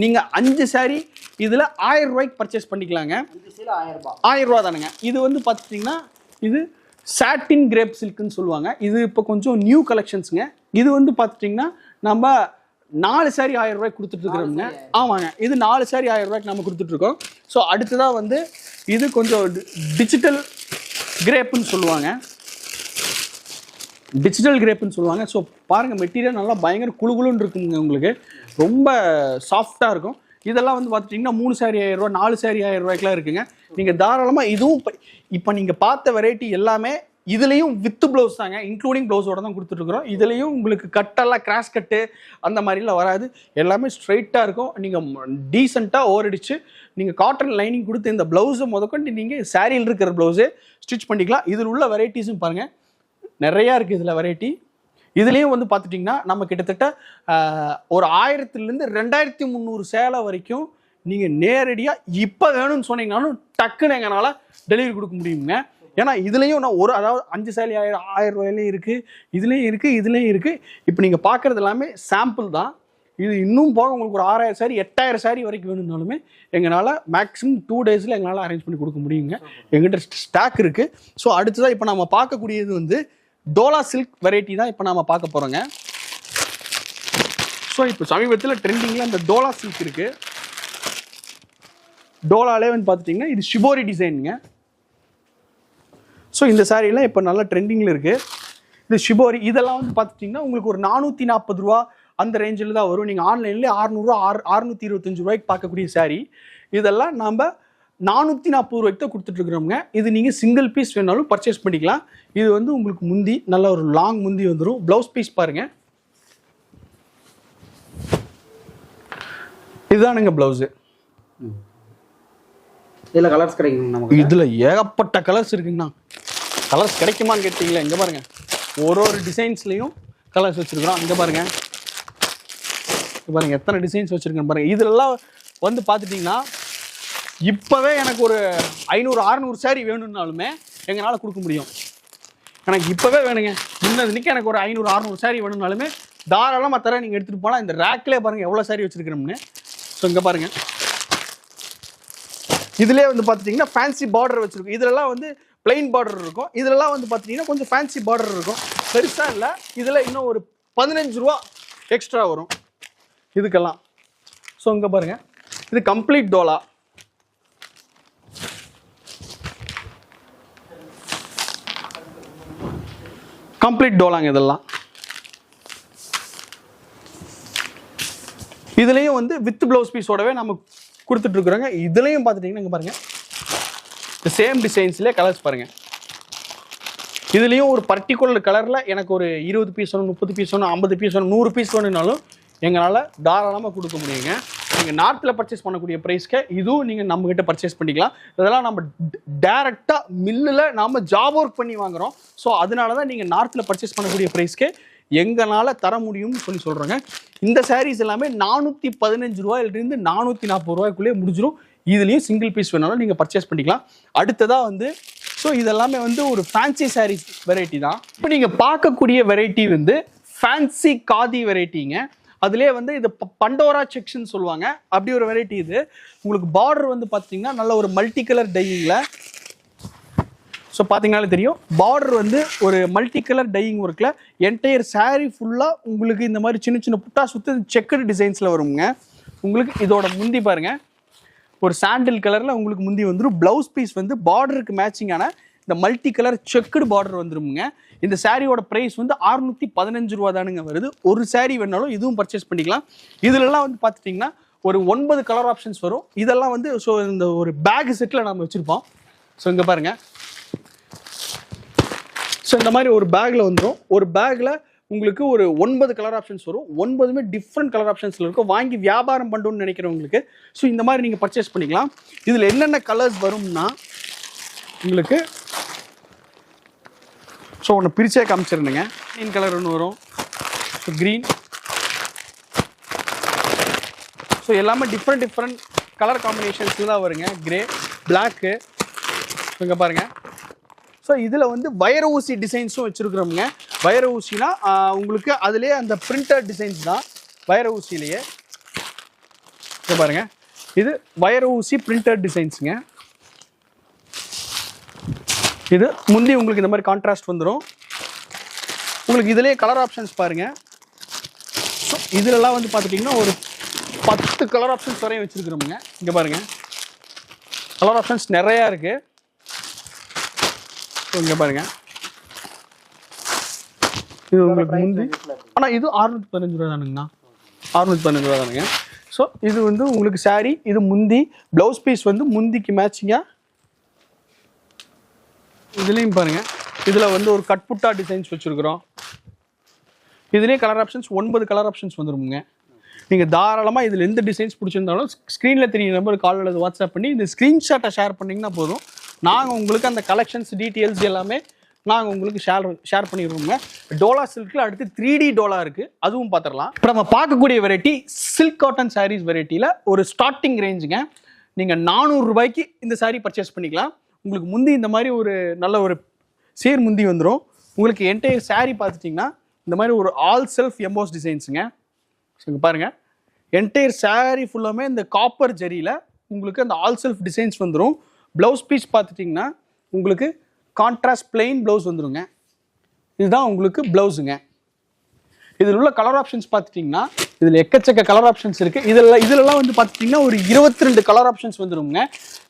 நீங்கள் 5 சாரீ இதில் 1000 ரூபாய்க்கு பர்ச்சேஸ் பண்ணிக்கலாங்க. 1000 ரூபா தானுங்க. இது வந்து பார்த்துட்டிங்கன்னா இது சாட்டின் கிரேப் சில்க்குன்னு சொல்லுவாங்க. இது இப்போ கொஞ்சம் நியூ கலெக்ஷன்ஸுங்க. இது வந்து பார்த்துட்டிங்கன்னா நம்ம 4 சாரி 1000 ரூபாய்க்கு கொடுத்துட்டு இருக்கிறோங்க. ஆமாங்க, இது 4 சாரி 1000 ரூபாய்க்கு நம்ம கொடுத்துட்டு இருக்கோம். ஸோ அடுத்ததாக வந்து இது கொஞ்சம் டிஜிட்டல் கிரேப்புன்னு சொல்லுவாங்க. ஸோ பாருங்கள், மெட்டீரியல் நல்லா பயங்கர குழுகுலுன்னு இருக்குங்க, உங்களுக்கு ரொம்ப சாஃப்டாக இருக்கும். இதெல்லாம் வந்து பார்த்துட்டிங்கன்னா 3 சாரி 1000 ரூபா 4 சாரி 1000 ரூபாய்க்குலாம் இருக்குங்க. நீங்கள் தாராளமாக இதுவும் இப்போ நீங்கள் பார்த்த வெரைட்டி எல்லாமே இதுலேயும் வித் ப்ளவுஸ் தாங்க, இன்க்ளூடிங் ப்ளவுஸோட தான் கொடுத்துட்ருக்குறோம். இதுலேயும் உங்களுக்கு கட்டெல்லாம் கிராஷ் கட்டு அந்த மாதிரிலாம் வராது, எல்லாமே ஸ்ட்ரைட்டாக இருக்கும். நீங்கள் டீசெண்டாக ஓரடிச்சு நீங்கள் காட்டன் லைனிங் கொடுத்து இந்த ப்ளவுஸை முதற்கொண்டு நீங்கள் சாரியில் இருக்கிற ப்ளவுஸே ஸ்டிச் பண்ணிக்கலாம். இதில் உள்ள வெரைட்டிஸும் பாருங்கள், நிறையா இருக்குது இதில் வெரைட்டி. இதுலேயும் வந்து பார்த்துட்டிங்கன்னா நம்ம கிட்டத்தட்ட ஒரு 1000லேருந்து 2300 சேலை வரைக்கும் நீங்கள் நேரடியாக இப்போ வேணும்னு சொன்னீங்கன்னாலும் டக்குன்னு எங்களால் டெலிவரி கொடுக்க முடியுங்க. ஏன்னா இதுலேயும் நான் அதாவது 5 சாரி 1000 ரூபாயிலையும் இருக்குது, இதுலேயும் இருக்குது. இப்போ நீங்கள் பார்க்குறது எல்லாமே சாம்பிள் தான். இது இன்னும் போக உங்களுக்கு ஒரு 6000 சாரி 8000 சாரி வரைக்கும் வேணும்னாலுமே எங்களால் மேக்ஸிமம் 2 டேஸில் எங்களால் அரேஞ்ச் பண்ணி கொடுக்க முடியுங்க. எங்கிட்ட ஸ்டாக் இருக்குது. ஸோ அடுத்ததாக இப்போ நம்ம பார்க்கக்கூடியது வந்து டோலா சில்க் வெரைட்டி தான் இப்போ நம்ம பார்க்க போகிறோங்க. ஸோ இப்போ சமீபத்தில் ட்ரெண்டிங்கில் இந்த டோலா சில்க் இருக்குது. டோலாலே வந்து பார்த்துட்டிங்கன்னா இது ஷிபோரி டிசைனுங்க. ஸோ இந்த சாரீலாம் இப்போ நல்லா ட்ரெண்டிங்கில் இருக்குது. இது ஷிபோரி இதெல்லாம் வந்து பார்த்துட்டிங்கன்னா உங்களுக்கு ஒரு 440 ரூபா அந்த ரேஞ்சில் தான் வரும். நீங்கள் ஆன்லைன்லேயே 600 625 ரூபாய்க்கு பார்க்கக்கூடிய சாரீ இதெல்லாம் நம்ம 440 ரூபாய்க்கு தான் கொடுத்துட்ருக்குறோங்க. இது நீங்கள் சிங்கிள் பீஸ் வேணாலும் பர்ச்சேஸ் பண்ணிக்கலாம். இது வந்து உங்களுக்கு முந்தி நல்ல ஒரு லாங் முந்தி வந்துடும். ப்ளவுஸ் பீஸ் பாருங்கள், இதுதானுங்க ப்ளவுஸு. இதில் கலர்ஸ் கிடைக்கும் நமக்கு. இதில் ஏகப்பட்ட கலர்ஸ் இருக்குங்கண்ணா. கலர்ஸ் கிடைக்குமான்னு கேட்டிங்களா, இங்கே பாருங்கள், ஒரு டிசைன்ஸ்லேயும் கலர்ஸ் வச்சுருக்குறோம். இங்கே பாருங்கள், பாருங்கள் எத்தனை டிசைன்ஸ் வச்சுருக்கேன் பாருங்கள். இதெல்லாம் வந்து பார்த்துட்டிங்கன்னா இப்போவே எனக்கு ஒரு 500-600 சாரி வேணும்னாலுமே எங்களால் கொடுக்க முடியும். எனக்கு இப்போவே வேணுங்க, முன்னதுக்கு எனக்கு ஒரு 500-600 சாரி வேணும்னாலுமே தாராளமாக தர நீங்கள் எடுத்துகிட்டு போகலாம். இந்த ரேக்லேயே பாருங்கள் எவ்வளோ சாரி வச்சுருக்கிறோம்னு. ஸோ இங்கே பாருங்கள், இதிலே வந்து பார்த்துட்டிங்கன்னா ஃபேன்சி பார்டர் வச்சுருக்கும். இதிலலாம் வந்து பிளைன் பார்டர் இருக்கும். இதிலலாம் வந்து பார்த்துட்டிங்கன்னா கொஞ்சம் ஃபேன்சி பார்டர் இருக்கும், பெருசாக இல்லை. இதில் இன்னும் ஒரு 15 ரூபா எக்ஸ்ட்ரா வரும் இதுக்கெல்லாம். ஸோ இங்கே பாருங்கள், இது கம்ப்ளீட் டோலா. கம்ப்ளீட் டோலாங்க இதெல்லாம். இதுலேயும் வந்து வித் ப்ளவுஸ் பீஸோடவே நம்ம கொடுத்துட்ருக்குறோங்க. இதுலேயும் பார்த்துட்டிங்கன்னா இங்கே பாருங்கள், இந்த சேம் டிசைன்ஸ்லேயே கலர்ஸ் பாருங்கள். இதுலேயும் ஒரு பர்டிகுலர் கலரில் எனக்கு ஒரு 20 பீஸ் வேணும், 30 பீஸ் வேணும், 50 பீஸ் வேணும், 100 பீஸ் வேணும்னாலும் எங்களால் தாராளமாக கொடுக்க முடியுங்க. நீங்கள் நார்த்தில் பர்ச்சேஸ் பண்ணக்கூடிய ப்ரைஸ்க்கு இதுவும் நீங்கள் நம்மக்கிட்ட பர்ச்சேஸ் பண்ணிக்கலாம். இதெல்லாம் நம்ம டேரெக்டாக மில்லில் நாம் ஜாப் ஒர்க் பண்ணி வாங்குகிறோம். ஸோ அதனால தான் நீங்கள் நார்த்தில் பர்ச்சேஸ் பண்ணக்கூடிய ப்ரைஸ்க்கு எங்களால் தர முடியும்னு சொல்கிறோங்க. இந்த சாரீஸ் எல்லாமே 415 ரூபாயிலிருந்து 440 ரூபாய்க்குள்ளேயே முடிஞ்சிடும். இதுலேயும் சிங்கிள் பீஸ் வேணாலும் நீங்கள் பர்ச்சேஸ் பண்ணிக்கலாம். அடுத்ததாக வந்து ஸோ இதெல்லாமே வந்து ஒரு ஃபேன்சி சாரீஸ் வெரைட்டி தான். இப்போ நீங்கள் பார்க்கக்கூடிய வெரைட்டி வந்து ஃபேன்சி காதி வெரைட்டிங்க. அதுலேயே வந்து இது பண்டோரா செக்ஷன் சொல்லுவாங்க, அப்படி ஒரு வெரைட்டி. இது உங்களுக்கு பார்டர் வந்து பார்த்தீங்கன்னா நல்ல ஒரு மல்டி கலர் டையிங்கில். ஸோ பார்த்தீங்கனாலே தெரியும், பார்டர் வந்து ஒரு மல்டி கலர் டையிங் ஒர்க்கில் என்டையர் சாரீ ஃபுல்லாக உங்களுக்கு இந்த மாதிரி சின்ன சின்ன புட்டா சுற்று செக்குடு டிசைன்ஸில் வருங்க. உங்களுக்கு இதோட முந்தி பாருங்கள், ஒரு சாண்டில் கலரில் உங்களுக்கு முந்தி வந்துடும். ப்ளவுஸ் பீஸ் வந்து பார்டருக்கு மேட்சிங்கான இந்த மல்டி கலர் செக்குடு பார்டர் வந்துருமுங்க. இந்த சாரியோட ப்ரைஸ் வந்து 615 ரூபா தானுங்க வருது. ஒரு சாரீ வேணாலும் இதுவும் பர்ச்சேஸ் பண்ணிக்கலாம். இதிலெல்லாம் வந்து பார்த்துட்டிங்கன்னா ஒரு 9 கலர் ஆப்ஷன்ஸ் வரும். இதெல்லாம் வந்து ஸோ இந்த ஒரு பேக் செட்டில் நம்ம வச்சுருப்போம். ஸோ இங்கே பாருங்கள், ஸோ இந்த மாதிரி ஒரு பேக்கில் வந்துடும். ஒரு பேக்கில் உங்களுக்கு ஒரு 9 கலர் ஆப்ஷன்ஸ் வரும். 9மே டிஃப்ரெண்ட் கலர் ஆப்ஷன்ஸில் இருக்கும். வாங்கி வியாபாரம் பண்ணணும்னு நினைக்கிறவங்களுக்கு ஸோ இந்த மாதிரி நீங்கள் பர்ச்சேஸ் பண்ணிக்கலாம். இதில் என்னென்ன கலர்ஸ் வரும்னா உங்களுக்கு ஸோ ஒன்று பிரிச்சே காமிச்சிருந்தேங்க. க்ரீன் கலர் ஒன்று வரும், ஸோ க்ரீன். ஸோ எல்லாமே டிஃப்ரெண்ட் கலர் காம்பினேஷன்ஸில் தான் வருங்க. Grey, black. இங்கே பாருங்கள். ஸோ இதில் வந்து வைர ஊசி டிசைன்ஸும் வச்சுருக்குறோமுங்க. வைர ஊசினா உங்களுக்கு அதிலே அந்த பிரிண்டட் டிசைன்ஸ் தான் வைர ஊசியிலேயே. இங்கே பாருங்கள், இது வைர ஊசி பிரிண்டட் டிசைன்ஸுங்க. இது முந்தி உங்களுக்கு இந்த மாதிரி கான்ட்ராஸ்ட் வந்துடும். உங்களுக்கு இதிலே கலர் ஆப்ஷன்ஸ் பாருங்கள். ஸோ இதுலலாம் வந்து பார்த்துட்டிங்கன்னா ஒரு 10 கலர் ஆப்ஷன்ஸ் வரையும் வச்சுருக்குறோமுங்க. இங்கே பாருங்கள், கலர் ஆப்ஷன்ஸ் நிறையா இருக்குது. ஸோ இங்கே பாருங்கள், இது உங்களுக்கு முந்தி, ஆனால் இது 615 ரூபா தானுங்கண்ணா, 615 ரூபா தானுங்க. ஸோ இது வந்து உங்களுக்கு சாரீ, இது முந்தி, ப்ளவுஸ் பீஸ் வந்து முந்திக்கு மேட்சிங்காக. இதுலேயும் பாருங்கள், இதில் வந்து ஒரு கட்புட்டா டிசைன்ஸ் வச்சுருக்குறோம். இதுலேயே கலர் ஆப்ஷன்ஸ் 9 கலர் ஆப்ஷன்ஸ் வந்துருமுங்க. நீங்கள் தாராளமாக இதில் எந்த டிசைன்ஸ் பிடிச்சிருந்தாலும் ஸ்க்ரீனில் தெரிய நம்பர் கால் அல்லது வாட்ஸ்அப் பண்ணி இந்த ஸ்க்ரீன்ஷாட்டை ஷேர் பண்ணிங்கன்னா போதும். நாங்கள் உங்களுக்கு அந்த கலெக்ஷன்ஸ் டீட்டெயில்ஸ் எல்லாமே நாங்கள் உங்களுக்கு ஷேர் பண்ணிடுவோங்க. டோலா சில்கில் அடுத்து 3D டோலா இருக்குது, அதுவும் பார்த்துடலாம். இப்போ நம்ம பார்க்கக்கூடிய வெரைட்டி சில்க் காட்டன் சாரீஸ் வெரைட்டியில் ஒரு ஸ்டார்டிங் ரேஞ்சுங்க. நீங்கள் 400 ரூபாய்க்கு இந்த சாரீ பர்ச்சேஸ் பண்ணிக்கலாம். உங்களுக்கு முந்தி இந்த மாதிரி ஒரு நல்ல ஒரு சேர் முந்தி வந்துடும். உங்களுக்கு என்டையர் சாரீ பார்த்துட்டிங்கன்னா இந்த மாதிரி ஒரு ஆல் செல்ஃப் எம்போஸ் டிசைன்ஸுங்க. ஸோ இங்கே பாருங்கள், என்டையர் சாரீ ஃபுல்லாமே இந்த காப்பர் ஜரியில் உங்களுக்கு அந்த ஆல் செல்ஃப் டிசைன்ஸ் வந்துடும். ப்ளவுஸ் பீஸ் பார்த்துட்டிங்கன்னா உங்களுக்கு கான்ட்ராஸ்ட் பிளெயின் ப்ளவுஸ் வந்துடுங்க. இதுதான் உங்களுக்கு ப்ளவுஸுங்க. இதில் உள்ள கலர் ஆப்ஷன்ஸ் பார்த்துட்டிங்கன்னா இதில் எக்கச்சக்க கலர் ஆப்ஷன்ஸ் இருக்குது. இதிலெல்லாம் வந்து பார்த்துட்டிங்கன்னா ஒரு 22 கலர் ஆப்ஷன்ஸ் வந்துடுங்க.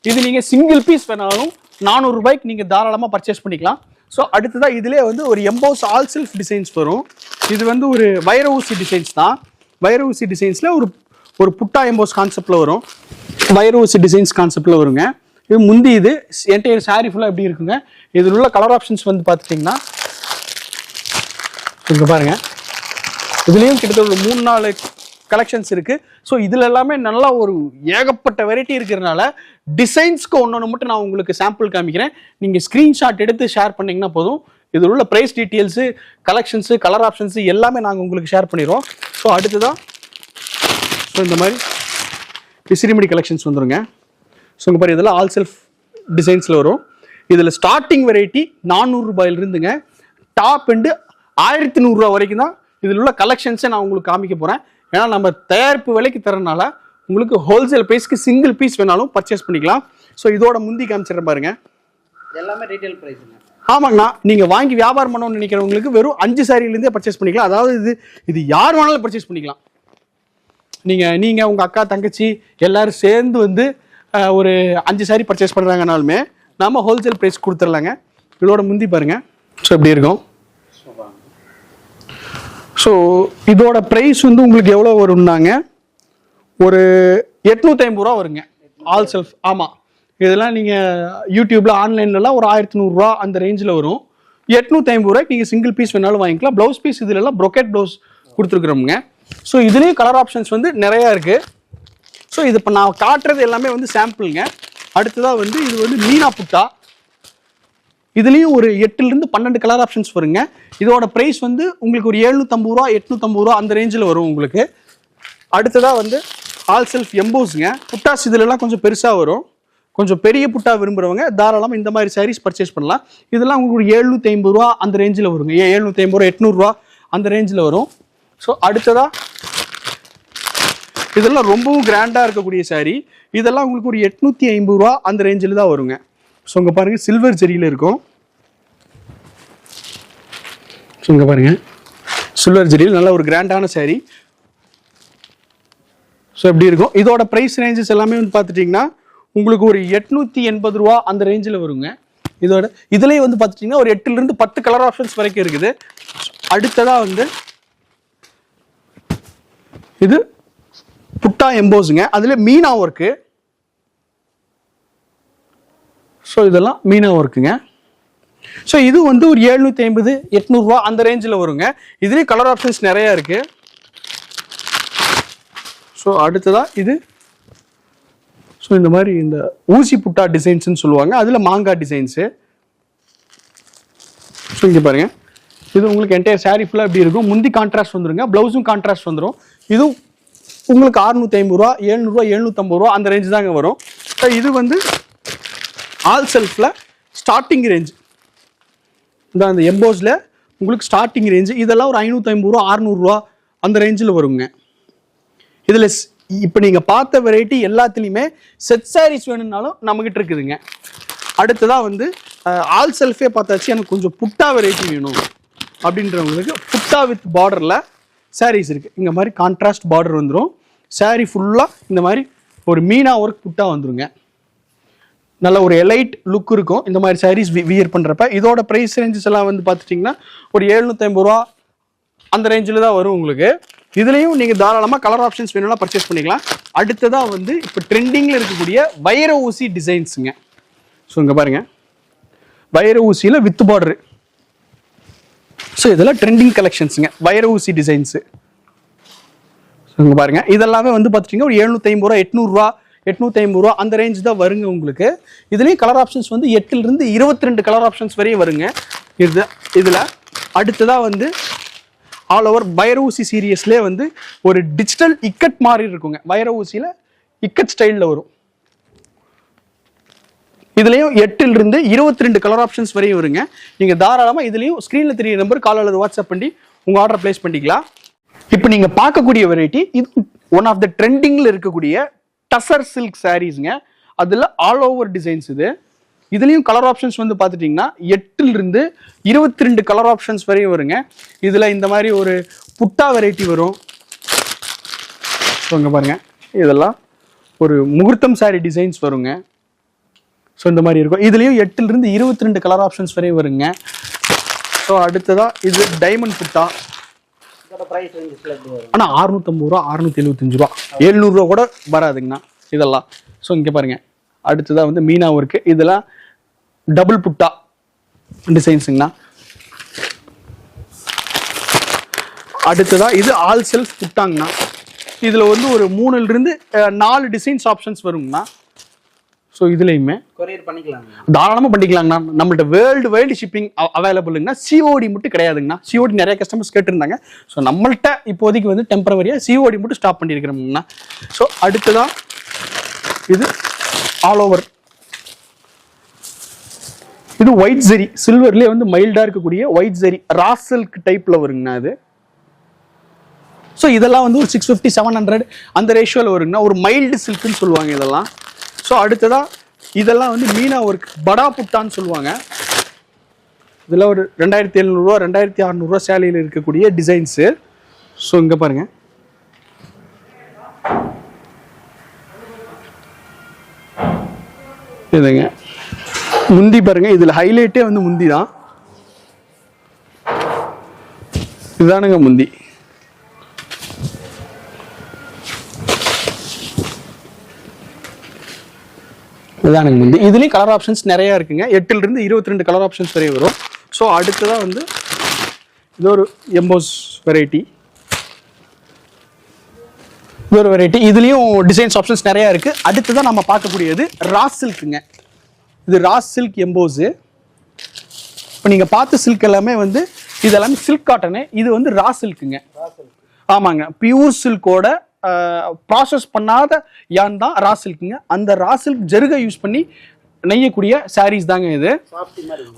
இது நீங்கள் சிங்கிள் பீஸ் வேணாலும் 400 ரூபாய்க்கு நீங்கள் தாராளமாக பர்ச்சேஸ் பண்ணிக்கலாம். ஸோ அடுத்ததாக இதிலே வந்து ஒரு எம்போஸ் ஆல் செல்ஃப் டிசைன்ஸ் வரும். இது வந்து ஒரு வைர ஊசி டிசைன்ஸ் தான். வைர ஊசி டிசைன்ஸில் ஒரு புட்டா எம்போஸ் கான்செப்டில் வரும். வைர ஊசி டிசைன்ஸ் கான்செப்டில் வருங்க. இது முந்தி, இது என்டையர் சாரீ ஃபுல்லாக எப்படி இருக்குங்க. இதில் உள்ள கலர் ஆப்ஷன்ஸ் வந்து பார்த்துட்டிங்கன்னா இங்கே பாருங்கள், இதுலேயும் கிட்டத்தட்ட ஒரு 3-4 கலெக்ஷன்ஸ் இருக்குது. ஸோ இதில் எல்லாமே நல்லா ஒரு ஏகப்பட்ட வெரைட்டி இருக்கிறதுனால டிசைன்ஸ்க்கு ஒன்று மட்டும் நான் உங்களுக்கு சாம்பிள் காமிக்கிறேன். நீங்கள் ஸ்க்ரீன்ஷாட் எடுத்து ஷேர் பண்ணிங்கன்னா போதும். இதில் உள்ள price details, collections, colour options எல்லாமே நாங்கள் உங்களுக்கு ஷேர் பண்ணிடுவோம். ஸோ அடுத்ததான் ஸோ இந்த மாதிரி விசிறிமடி கலெக்ஷன்ஸ் வந்துடுங்க. ஸோ இங்கே பாரு, இதெல்லாம் ஆல் செல்ஃப் டிசைன்ஸில் வரும். இதில் ஸ்டார்டிங் வெரைட்டி 400 ரூபாயிலிருந்துங்க டாப் எண்டு 1100 ரூபா வரைக்கும் தான் இதில் உள்ள கலெக்ஷன்ஸை நான் உங்களுக்கு காமிக்க போகிறேன். ஏன்னா நம்ம தயாரிப்பு விலைக்கு தரனால உங்களுக்கு ஹோல்சேல் ப்ரைஸ்க்கு சிங்கிள் பீஸ் வேணாலும் பர்ச்சேஸ் பண்ணிக்கலாம். ஸோ இதோட முந்தி காமிச்சிடுறேன் பாருங்க, எல்லாமே ரீட்டைல் ப்ரைஸுங்க. ஆமாங்கண்ணா, நீங்கள் வாங்கி வியாபாரம் பண்ணணும்னு நினைக்கிறவங்களுக்கு வெறும் 5 சாரிலேருந்தே பர்ச்சேஸ் பண்ணிக்கலாம். அதாவது இது யார் வேணாலும் பர்ச்சேஸ் பண்ணிக்கலாம். நீங்கள் உங்கள் அக்கா தங்கச்சி எல்லோரும் சேர்ந்து வந்து ஒரு 5 சாரி பர்ச்சேஸ் பண்ணுறாங்கனாலுமே நம்ம ஹோல்சேல் ப்ரைஸ் கொடுத்துடலாங்க. இதோட முந்தி பாருங்கள். ஸோ எப்படி இருக்கும். ஸோ இதோட ப்ரைஸ் வந்து உங்களுக்கு எவ்வளோ வரும்னாங்க, ஒரு 850 ரூபா வருங்க ஆல் செல்ஃப். ஆமாம், இதெல்லாம் நீங்கள் யூடியூப்பில் ஆன்லைன்லலாம் ஒரு 1100 ரூபா அந்த ரேஞ்சில் வரும். 850 ரூபாய்க்கு நீங்கள் சிங்கிள் பீஸ் வேணாலும் வாங்கிக்கலாம். ப்ளவுஸ் பீஸ் இதிலெல்லாம் ப்ரொக்கெட் ப்ளவுஸ் கொடுத்துருக்குறோமுங்க. ஸோ இதுலேயும் கலர் ஆப்ஷன்ஸ் வந்து நிறையா இருக்குது. ஸோ இது இப்போ நான் காட்டுறது எல்லாமே வந்து சாம்பிளுங்க. அடுத்ததாக வந்து இது வந்து மீனா புட்டா. இதுலேயும் ஒரு 8லேருந்து 12 கலர் ஆப்ஷன்ஸ் வருங்க. இதோட ப்ரைஸ் வந்து உங்களுக்கு ஒரு 750 ரூபா 850 ரூபா அந்த ரேஞ்சில் வரும் உங்களுக்கு. அடுத்ததாக வந்து ஆல் செல்ஃப் எம்போஸுங்க. புட்டாஸ் இதிலெல்லாம் கொஞ்சம் பெருசாக வரும். கொஞ்சம் பெரிய புட்டா விரும்புகிறவங்க தாராளமாக இந்த மாதிரி சாரீஸ் பர்ச்சேஸ் பண்ணலாம். இதெல்லாம் உங்களுக்கு ஒரு 750 ரூபா அந்த ரேஞ்சில் வருங்க. 750 ரூபா 800 ரூபா அந்த ரேஞ்சில் வரும். ஸோ அடுத்ததாக இதெல்லாம் ரொம்பவும் கிராண்டாக இருக்கக்கூடிய சாரீ. இதெல்லாம் உங்களுக்கு ஒரு 850 ரூபா அந்த ரேஞ்சில் தான் வருங்க. ஸோ இங்கே பாருங்கள், சில்வர் ஜெரியில் இருக்கும். ஸோ இங்கே பாருங்கள், சில்வர் ஜெரியில் நல்ல ஒரு கிராண்டான சாரீ. ஸோ எப்படி இருக்கும். இதோட ப்ரைஸ் ரேஞ்சஸ் எல்லாமே வந்து பார்த்துட்டிங்கன்னா உங்களுக்கு ஒரு 880 ரூபா அந்த ரேஞ்சில் வருங்க. இதுலேயே வந்து பார்த்துட்டிங்கன்னா ஒரு 8லேருந்து 10 கலர் ஆப்ஷன்ஸ் வரைக்கும் இருக்குது. அடுத்ததாக வந்து இது புட்டா எம்போஸுங்க. அதில் மீனா ஒர்க்கு. ஸோ இதெல்லாம் மீனா ஒர்க்குங்க. ஸோ இது வந்து ஒரு 750 800 ரூபா அந்த ரேஞ்சில் வருங்க. இதுலேயே கலர் ஆப்ஷன்ஸ் நிறையா இருக்குது. ஸோ அடுத்ததாக இது ஸோ இந்த மாதிரி இந்த ஊசி புட்டா டிசைன்ஸ்ன்னு சொல்லுவாங்க. அதில் மாங்காய் டிசைன்ஸு. ஸோ இங்கே பாருங்கள், இது உங்களுக்கு என்டையர் சாரீ ஃபுல்லாக எப்படி இருக்கும். முந்தி கான்ட்ராஸ்ட் வந்துருங்க, ப்ளவுஸும் கான்ட்ராஸ்ட் வந்துடும். இதுவும் உங்களுக்கு 650 ரூபா 700 ரூபா 750 ரூபா அந்த ரேஞ்சு தாங்க வரும். ஸோ இது வந்து ஆல் செல்ஃபில் ஸ்டார்டிங் ரேஞ்ச் இந்த எம்போஸில் உங்களுக்கு ஸ்டார்டிங் ரேஞ்சு. இதெல்லாம் ஒரு 550 ரூபா 600 ரூபா அந்த ரேஞ்சில் வருங்க. இதில் இப்போ நீங்கள் பார்த்த வெரைட்டி எல்லாத்துலேயுமே செட் சாரீஸ் வேணும்னாலும் நம்மகிட்ட இருக்குதுங்க. அடுத்ததாக வந்து ஆல் செல்ஃபே பார்த்தாச்சு, எனக்கு கொஞ்சம் புட்டா வெரைட்டி வேணும் அப்படின்றவங்களுக்கு புட்டா வித் பார்டரில் சாரீஸ் இருக்குது. இங்கே மாதிரி கான்ட்ராஸ்ட் பார்டர் வந்துடும். சாரீ ஃபுல்லாக இந்த மாதிரி ஒரு மீனா ஒர்க் புட்டா வந்துருங்க. நல்ல ஒரு எலைட் லுக் இருக்கும் இந்த மாதிரி சாரீஸ் வியர் பண்ணுறப்ப. இதோட ப்ரைஸ் ரேஞ்சஸ் எல்லாம் வந்து பார்த்துட்டிங்கன்னா ஒரு 750 ரூபா அந்த ரேஞ்சில் தான் வரும் உங்களுக்கு. இதுலேயும் நீங்கள் தாராளமாக கலர் ஆப்ஷன்ஸ் வேணும்னா பர்ச்சேஸ் பண்ணிக்கலாம். அடுத்ததாக வந்து இப்போ ட்ரெண்டிங்கில் இருக்கக்கூடிய வைர ஊசி டிசைன்ஸுங்க. ஸோ இங்கே பாருங்கள், வைர ஊசியில் வித் பார்டரு. ஸோ இதெல்லாம் ட்ரெண்டிங் கலெக்ஷன்ஸுங்க, வைர ஊசி டிசைன்ஸு. ஸோ இங்கே பாருங்கள், இதெல்லாமே வந்து பார்த்துட்டிங்கன்னா ஒரு 750 ரூபா 850 ரூபா அந்த ரேஞ்ச் தான் வருங்க உங்களுக்கு. இதுலேயும் கலர் ஆப்ஷன்ஸ் வந்து 8லிருந்து 22 கலர் ஆப்ஷன்ஸ் வரையும் வருங்க. இதில் அடுத்ததாக வந்து ஆல் ஓவர் வைர ஊசி சீரியஸ்லேயே வந்து ஒரு டிஜிட்டல் இக்கட் மாதிரி இருக்குங்க. வைர ஊசியில் இக்கட் ஸ்டைலில் வரும். இதுலேயும் 8லிருந்து 22 கலர் ஆப்ஷன்ஸ் வரையும் வருங்க. நீங்கள் தாராளமாக இதுலேயும் ஸ்க்ரீனில் தெரிய நம்பர் கால் அல்லது வாட்ஸ்அப் பண்ணி உங்கள் ஆர்டர் பிளேஸ் பண்ணிக்கலாம். இப்போ நீங்கள் பார்க்கக்கூடிய வெரைட்டி இது ஒன் ஆஃப் த ட்ரெண்டிங்கில் இருக்கக்கூடிய டசர் சில்க் சாரீஸ்ங்க. அதில் ஆல் ஓவர் டிசைன்ஸ் இது. இதுலேயும் கலர் ஆப்ஷன்ஸ் வந்து பார்த்துட்டிங்கன்னா 8லிருந்து 22 கலர் ஆப்ஷன்ஸ் வரையும் வருங்க. இதில் இந்த மாதிரி ஒரு புட்டா வெரைட்டி வரும். ஸோ இங்கே பாருங்கள், இதெல்லாம் ஒரு முகூர்த்தம் சாரீ டிசைன்ஸ் வருங்க. ஸோ இந்த மாதிரி இருக்கும். இதுலேயும் 8லிருந்து 22 கலர் ஆப்ஷன்ஸ் வரையும் வருங்க. ஸோ அடுத்ததாக இது டைமண்ட் புட்டா. ஆனால் 650 ரூபா 675 ரூபா 700 ரூபா கூட வராதுங்கண்ணா இதெல்லாம். ஸோ இங்கே பாருங்கள், அடுத்ததாக வந்து மீனா ஒர்க்கு. இதெல்லாம் டபுள் புட்டா டிசைன்ஸுங்கண்ணா. அடுத்ததாக இது ஆல் செல்ஃப் புட்டாங்கண்ணா. இதில் வந்து ஒரு 3லிருந்து 4 டிசைன்ஸ் ஆப்ஷன்ஸ் வருங்கண்ணா. ஸோ இதுலேயுமே கொரியர் பண்ணிக்கலாம், தாராளமாக பண்ணிக்கலாங்கண்ணா. நம்மள்ட்ட வேர்ல்டு வைடு ஷிப்பிங் அவைலபிளுங்கண்ணா. சிஓடி மட்டும் கிடையாதுங்கண்ணா. சிஓடி நிறைய கஸ்டமர்ஸ் கேட்டிருந்தாங்க. ஸோ நம்மள்ட்ட இப்போதைக்கு வந்து டெம்பரவரியாக சிஓடி மட்டும் ஸ்டாப் பண்ணியிருக்கிறோம்னா. ஸோ அடுத்ததான் இது ஆல் ஓவர். இது ஒயிட் ஜெரி சில்வர்லேயே வந்து மைல்டாக இருக்கக்கூடிய ஒயிட் ஜெரி ரா சில்க் டைப்பில் வருங்கண்ணா இது. ஸோ இதெல்லாம் வந்து ஒரு 650 700 அந்த ரேஷியோவில் வருங்கண்ணா. ஒரு மைல்டு சில்க்குன்னு சொல்லுவாங்க இதெல்லாம். ஸோ அடுத்ததாக இதெல்லாம் வந்து மீனா ஒர்க் படா புட்டான்னு சொல்லுவாங்க. இதில் ஒரு 2700 ரூபா 2600 ரூபா சேலையில் இருக்கக்கூடிய டிசைன்ஸு. ஸோ இங்கே பாருங்கள், இதுங்க முந்தி பாருங்கள். இதில் ஹைலைட்டே வந்து முந்தி தான். இதுதானுங்க முந்தி. இதுதானுங்க முந்தி. இதுலேயும் கலர் ஆப்ஷன்ஸ் நிறையா இருக்குங்க. 8லிருந்து 22 கலர் ஆப்ஷன்ஸ் வரையும் வரும். ஸோ அடுத்ததாக வந்து இது ஒரு எம்போஸ் வெரைட்டி. இது ஒரு வெரைட்டி. இதுலேயும் டிசைன்ஸ் ஆப்ஷன்ஸ் நிறையா இருக்குது. அடுத்ததான் நம்ம பார்க்கக்கூடியது ரா சில்க்குங்க. இது ரா சில்க் எம்போஸு. இப்போ நீங்கள் பார்த்த சில்க் எல்லாமே வந்து இது எல்லாமே சில்க் காட்டனு. இது வந்து ரா சில்க்குங்க. ஆமாங்க, பியூர் சில்கோட ப்ராசஸ் பண்ணாத யான் தான் ரா சில்க்குங்க. அந்த ரா சில்க் ஜெருகை யூஸ் பண்ணி நெய்யக்கூடிய சாரீஸ் தாங்க இது.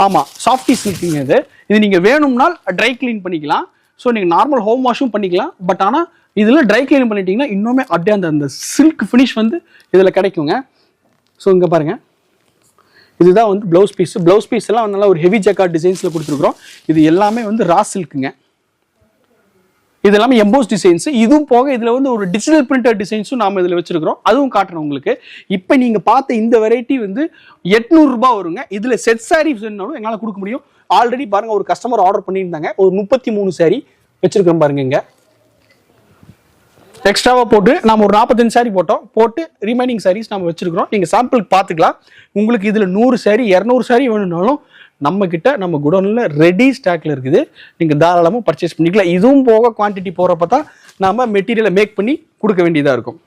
ஆமாம், சாஃப்டி சில்க்குங்க இது. இது நீங்கள் வேணும்னால் ட்ரை கிளீன் பண்ணிக்கலாம். ஸோ நீங்கள் நார்மல் ஹோம் வாஷும் பண்ணிக்கலாம். பட் ஆனால் இதில் ட்ரை கிளீன் பண்ணிட்டீங்கன்னா இன்னுமே அப்படியே அந்த சில்க் ஃபினிஷ் வந்து இதில் கிடைக்குங்க. ஸோ இங்கே பாருங்கள், இதுதான் வந்து ப்ளவுஸ் பீஸ். ப்ளவுஸ் பீஸ் எல்லாம் நல்லா ஒரு ஹெவி ஜக்கார்ட் டிசைன்ஸில் கொடுத்துருக்குறோம். இது எல்லாமே வந்து ரா சில்க்குங்க. இது எல்லாமே எம்போஸ் டிசைன்ஸ். இதுவும் போக இதில் வந்து ஒரு டிஜிட்டல் பிரிண்டர் டிசைன்ஸும் நாம் இதில் வச்சிருக்கிறோம். அதுவும் காட்டுறோம் உங்களுக்கு. இப்போ நீங்கள் பார்த்த இந்த வெரைட்டி வந்து 800 ரூபாய் வருங்க. இதில் செட் சாரீஸ் வேணுனாலும் எங்களால் கொடுக்க முடியும். ஆல்ரெடி பாருங்கள், ஒரு கஸ்டமர் ஆர்டர் பண்ணியிருந்தாங்க. ஒரு 33 சாரீ வச்சிருக்கோம் பாருங்க. இங்கே எக்ஸ்ட்ராவாக போட்டு நம்ம ஒரு 45 சாரீ போட்டு ரிமைனிங் சாரீஸ் நம்ம வச்சிருக்கிறோம். நீங்கள் சாம்பிளுக்கு பார்த்துக்கலாம். உங்களுக்கு இதில் 100 சாரீ 200 சாரீ வேணும்னாலும் நம்ம கிட்ட நம்ம குடோனில் ரெடி ஸ்டாக்ல இருக்குது. நீங்கள் தாராளமாக பர்ச்சேஸ் பண்ணிக்கலாம். இதுவும் போக குவான்டிட்டி போகிறப்ப தான் நம்ம மெட்டீரியலை மேக் பண்ணி கொடுக்க வேண்டியதாக இருக்கும்.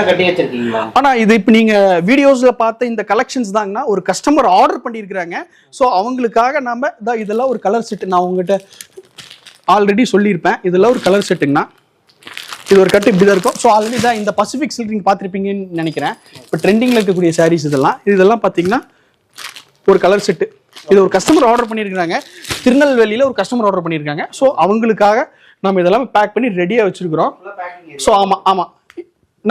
கட்டி வச்சிருக்கீங்களா? ஆனால் இது இப்போ நீங்கள் வீடியோஸில் பார்த்த இந்த கலெக்ஷன்ஸ் தாங்கன்னா ஒரு கஸ்டமர் ஆர்டர் பண்ணியிருக்கிறாங்க. ஸோ அவங்களுக்காக நம்ம இதெல்லாம் ஒரு கலர் செட்டு நான் உங்ககிட்ட ஆல்ரெடி சொல்லியிருப்பேன். இதெல்லாம் ஒரு கலர் செட்டுங்கண்ணா. இது ஒரு கட்டு இப்படி தான் இருக்கும். ஸோ ஆல்ரெடி தான் இந்த பசிபிக் சில்க் நீங்கள் பார்த்துருப்பீங்கன்னு நினைக்கிறேன். இப்போ ட்ரெண்டிங்கில் இருக்கக்கூடிய சாரீஸ் இதெல்லாம் பார்த்தீங்கன்னா ஒரு கலர் செட்டு. இது ஒரு கஸ்டமர் ஆர்டர் பண்ணியிருக்காங்க. திருநெல்வேலியில் ஒரு கஸ்டமர் ஆர்டர் பண்ணியிருக்காங்க. ஸோ அவங்களுக்காக நம்ம இதெல்லாம் பேக் பண்ணி ரெடியாக வச்சிருக்கிறோம். ஸோ ஆமாம்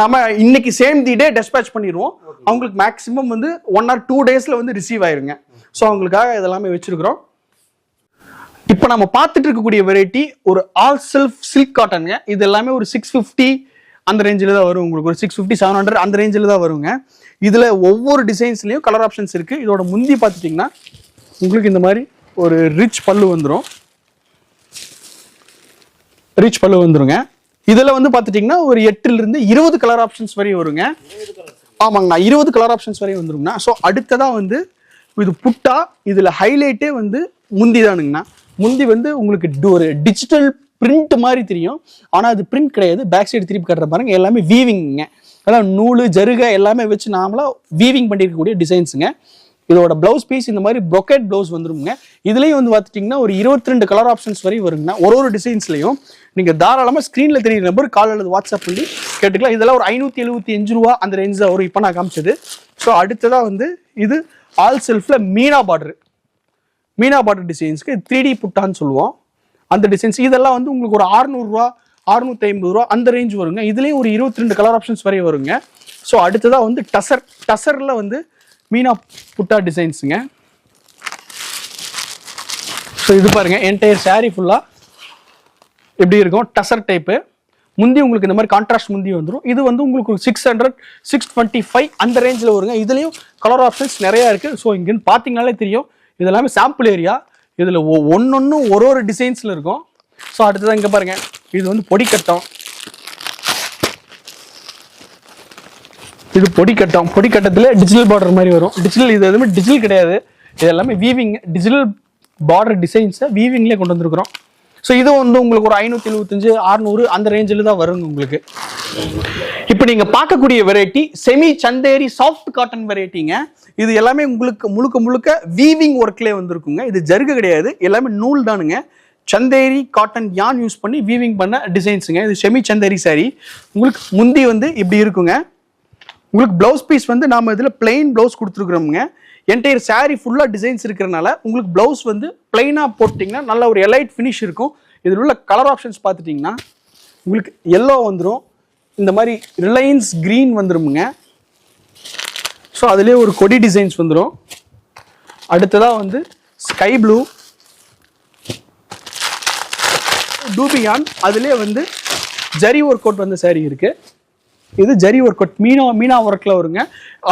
நம்ம இன்னைக்கு சேம் தி டே டெஸ்பேச் பண்ணிடுவோம். அவங்களுக்கு மேக்ஸிமம் வந்து 1 or 2 days வந்து ரிசீவ் ஆயிருங்க. ஸோ அவங்களுக்காக இதெல்லாமே வச்சிருக்கிறோம். இப்போ நம்ம பார்த்துட்டு இருக்கக்கூடிய வெரைட்டி ஒரு ஆல் செல்ஃப் சில்க் காட்டனுங்க. இது எல்லாமே ஒரு 650 அந்த ரேஞ்சில் தான் வரும். உங்களுக்கு ஒரு 650 700 அந்த ரேஞ்சில் தான் வருங்க. இதில் ஒவ்வொரு டிசைன்ஸ்லையும் கலர் ஆப்ஷன்ஸ் இருக்குது. இதோட முந்தி பார்த்துட்டிங்கன்னா உங்களுக்கு இந்த மாதிரி ஒரு ரிச் பல்லு வந்துடும். ரிச் பல்லு வந்துருங்க. இதில் வந்து பார்த்துட்டிங்கன்னா ஒரு 8 to 20 கலர் ஆப்ஷன்ஸ் வரையும் வருங்க. ஆமாங்கண்ணா, 20 கலர் ஆப்ஷன்ஸ் வரையும் வந்துருங்கண்ணா. ஸோ அடுத்ததாக வந்து இது புட்டா. இதில் ஹைலைட்டே வந்து முந்தி தானுங்கண்ணா. முந்தி வந்து உங்களுக்கு ஒரு டிஜிட்டல் பிரிண்ட் மாதிரி தெரியும், ஆனால் அது பிரிண்ட் கிடையாது. பேக் சைடு திருப்பி கட்டுற பாருங்க, எல்லாமே வீவிங்க. அதான் நூல் ஜருகை எல்லாமே வச்சு நாமளா வீவிங் பண்ணியிருக்கக்கூடிய டிசைன்ஸுங்க. இதோட பிளவுஸ் பீஸ் இந்த மாதிரி ப்ரொக்கெட் பிளவுஸ் வந்துருங்க. இதுலேயும் வந்து பார்த்துட்டிங்கன்னா ஒரு 22 கலர் ஆப்ஷன்ஸ் வரையும் வருங்கண்ணா. ஒரு டிசைன்ஸ்லையும் நீங்கள் தாராளமாக ஸ்க்ரீனில் தெரியுற நம்பர் கால் அல்லது வாட்ஸ்அப் பண்ணி கேட்டுக்கலாம். இதெல்லாம் ஒரு 575 ரூபா அந்த ரேஞ்ச் தான் வரும் இப்போ நான் காமிச்சது. ஸோ அடுத்ததாக வந்து இது ஆல் செல்ஃபில் மீனா பார்டர் டிசைன்ஸ்க்கு 3D புட்டான்னு சொல்லுவோம் அந்த டிசைன்ஸ். இதெல்லாம் வந்து உங்களுக்கு ஒரு 600 ரூபா 650 ரூபா அந்த ரேஞ்ச் வருங்க. இதுலேயும் ஒரு 22 கலர் ஆப்ஷன்ஸ் வரையும் வருங்க. ஸோ அடுத்ததாக வந்து டசரில் வந்து மீனா புட்டா டிசைன்ஸுங்க. ஸோ இது பாருங்க, என்டையர் சாரீ ஃபுல்லாக எப்படி இருக்கும், டசர் டைப்பு. முந்தி உங்களுக்கு இந்த மாதிரி கான்ட்ராஸ்ட் முந்தி வந்துடும். இது வந்து உங்களுக்கு 600 625 அந்த ரேஞ்சில் வருங்க. இதுலேயும் கலர் ஆப்ஷன்ஸ் நிறையா இருக்குது. ஸோ இங்கேன்னு பார்த்தீங்கனாலே தெரியும், இது எல்லாமே சாம்பிள் ஏரியா. இதில் ஒன்னொன்னும் ஒரு டிசைன்ஸில் இருக்கும். ஸோ அடுத்ததான் இங்கே பாருங்க, இது வந்து பொடிக்கட்டம். இது பொடிக்கட்டத்தில் டிஜிட்டல் பார்டர் மாதிரி வரும். டிஜிட்டல் இது எதுவுமே டிஜிட்டல் கிடையாது, இது எல்லாமே வீவிங். டிஜிட்டல் பார்டர் டிசைன்ஸை வீவிங்லேயே கொண்டு வந்துருக்குறோம். ஸோ இது வந்து உங்களுக்கு ஒரு 575 600 அந்த ரேஞ்சில் தான் வருங்க உங்களுக்கு. இப்போ நீங்கள் பார்க்கக்கூடிய variety semi Chanderi soft cotton வெரைட்டிங்க. இது எல்லாமே உங்களுக்கு முழுக்க வீவிங் ஒர்க்லேயே வந்துருக்குங்க. இது ஜருகு கிடையாது, எல்லாமே நூல் தானுங்க. சந்தேரி காட்டன் யான் யூஸ் பண்ணி வீவிங் பண்ண டிசைன்ஸுங்க. இது செமி சந்தேரி சாரி. உங்களுக்கு முந்தி வந்து இப்படி இருக்குங்க. உங்களுக்கு பிளவுஸ் பீஸ் வந்து நாம இதில் பிளெயின் பிளவுஸ் கொடுத்துருக்குறோமுங்க. என்டையர் சாரீ ஃபுல்லாக டிசைன்ஸ் இருக்கிறனால உங்களுக்கு பிளவுஸ் வந்து பிளெயினாக போட்டிங்கன்னா நல்ல ஒரு எலைட் ஃபினிஷ் இருக்கும். இதில் உள்ள கலர் ஆப்ஷன்ஸ் பார்த்துட்டிங்கன்னா உங்களுக்கு எல்லோ வந்துடும், இந்த மாதிரி ரிலையன்ஸ் க்ரீன் வந்துருமுங்க. ஸோ அதுலேயே ஒரு கொடி டிசைன்ஸ் வந்துடும். அடுத்ததாக வந்து ஸ்கை ப்ளூ, டூபியான், அதுலேயே வந்து ஜரி ஒர்க் அவுட் வந்த சாரீ இருக்குது. இது ஜரி ஒர்க் அவுட் மீனா ஒர்க்கில் வருங்க.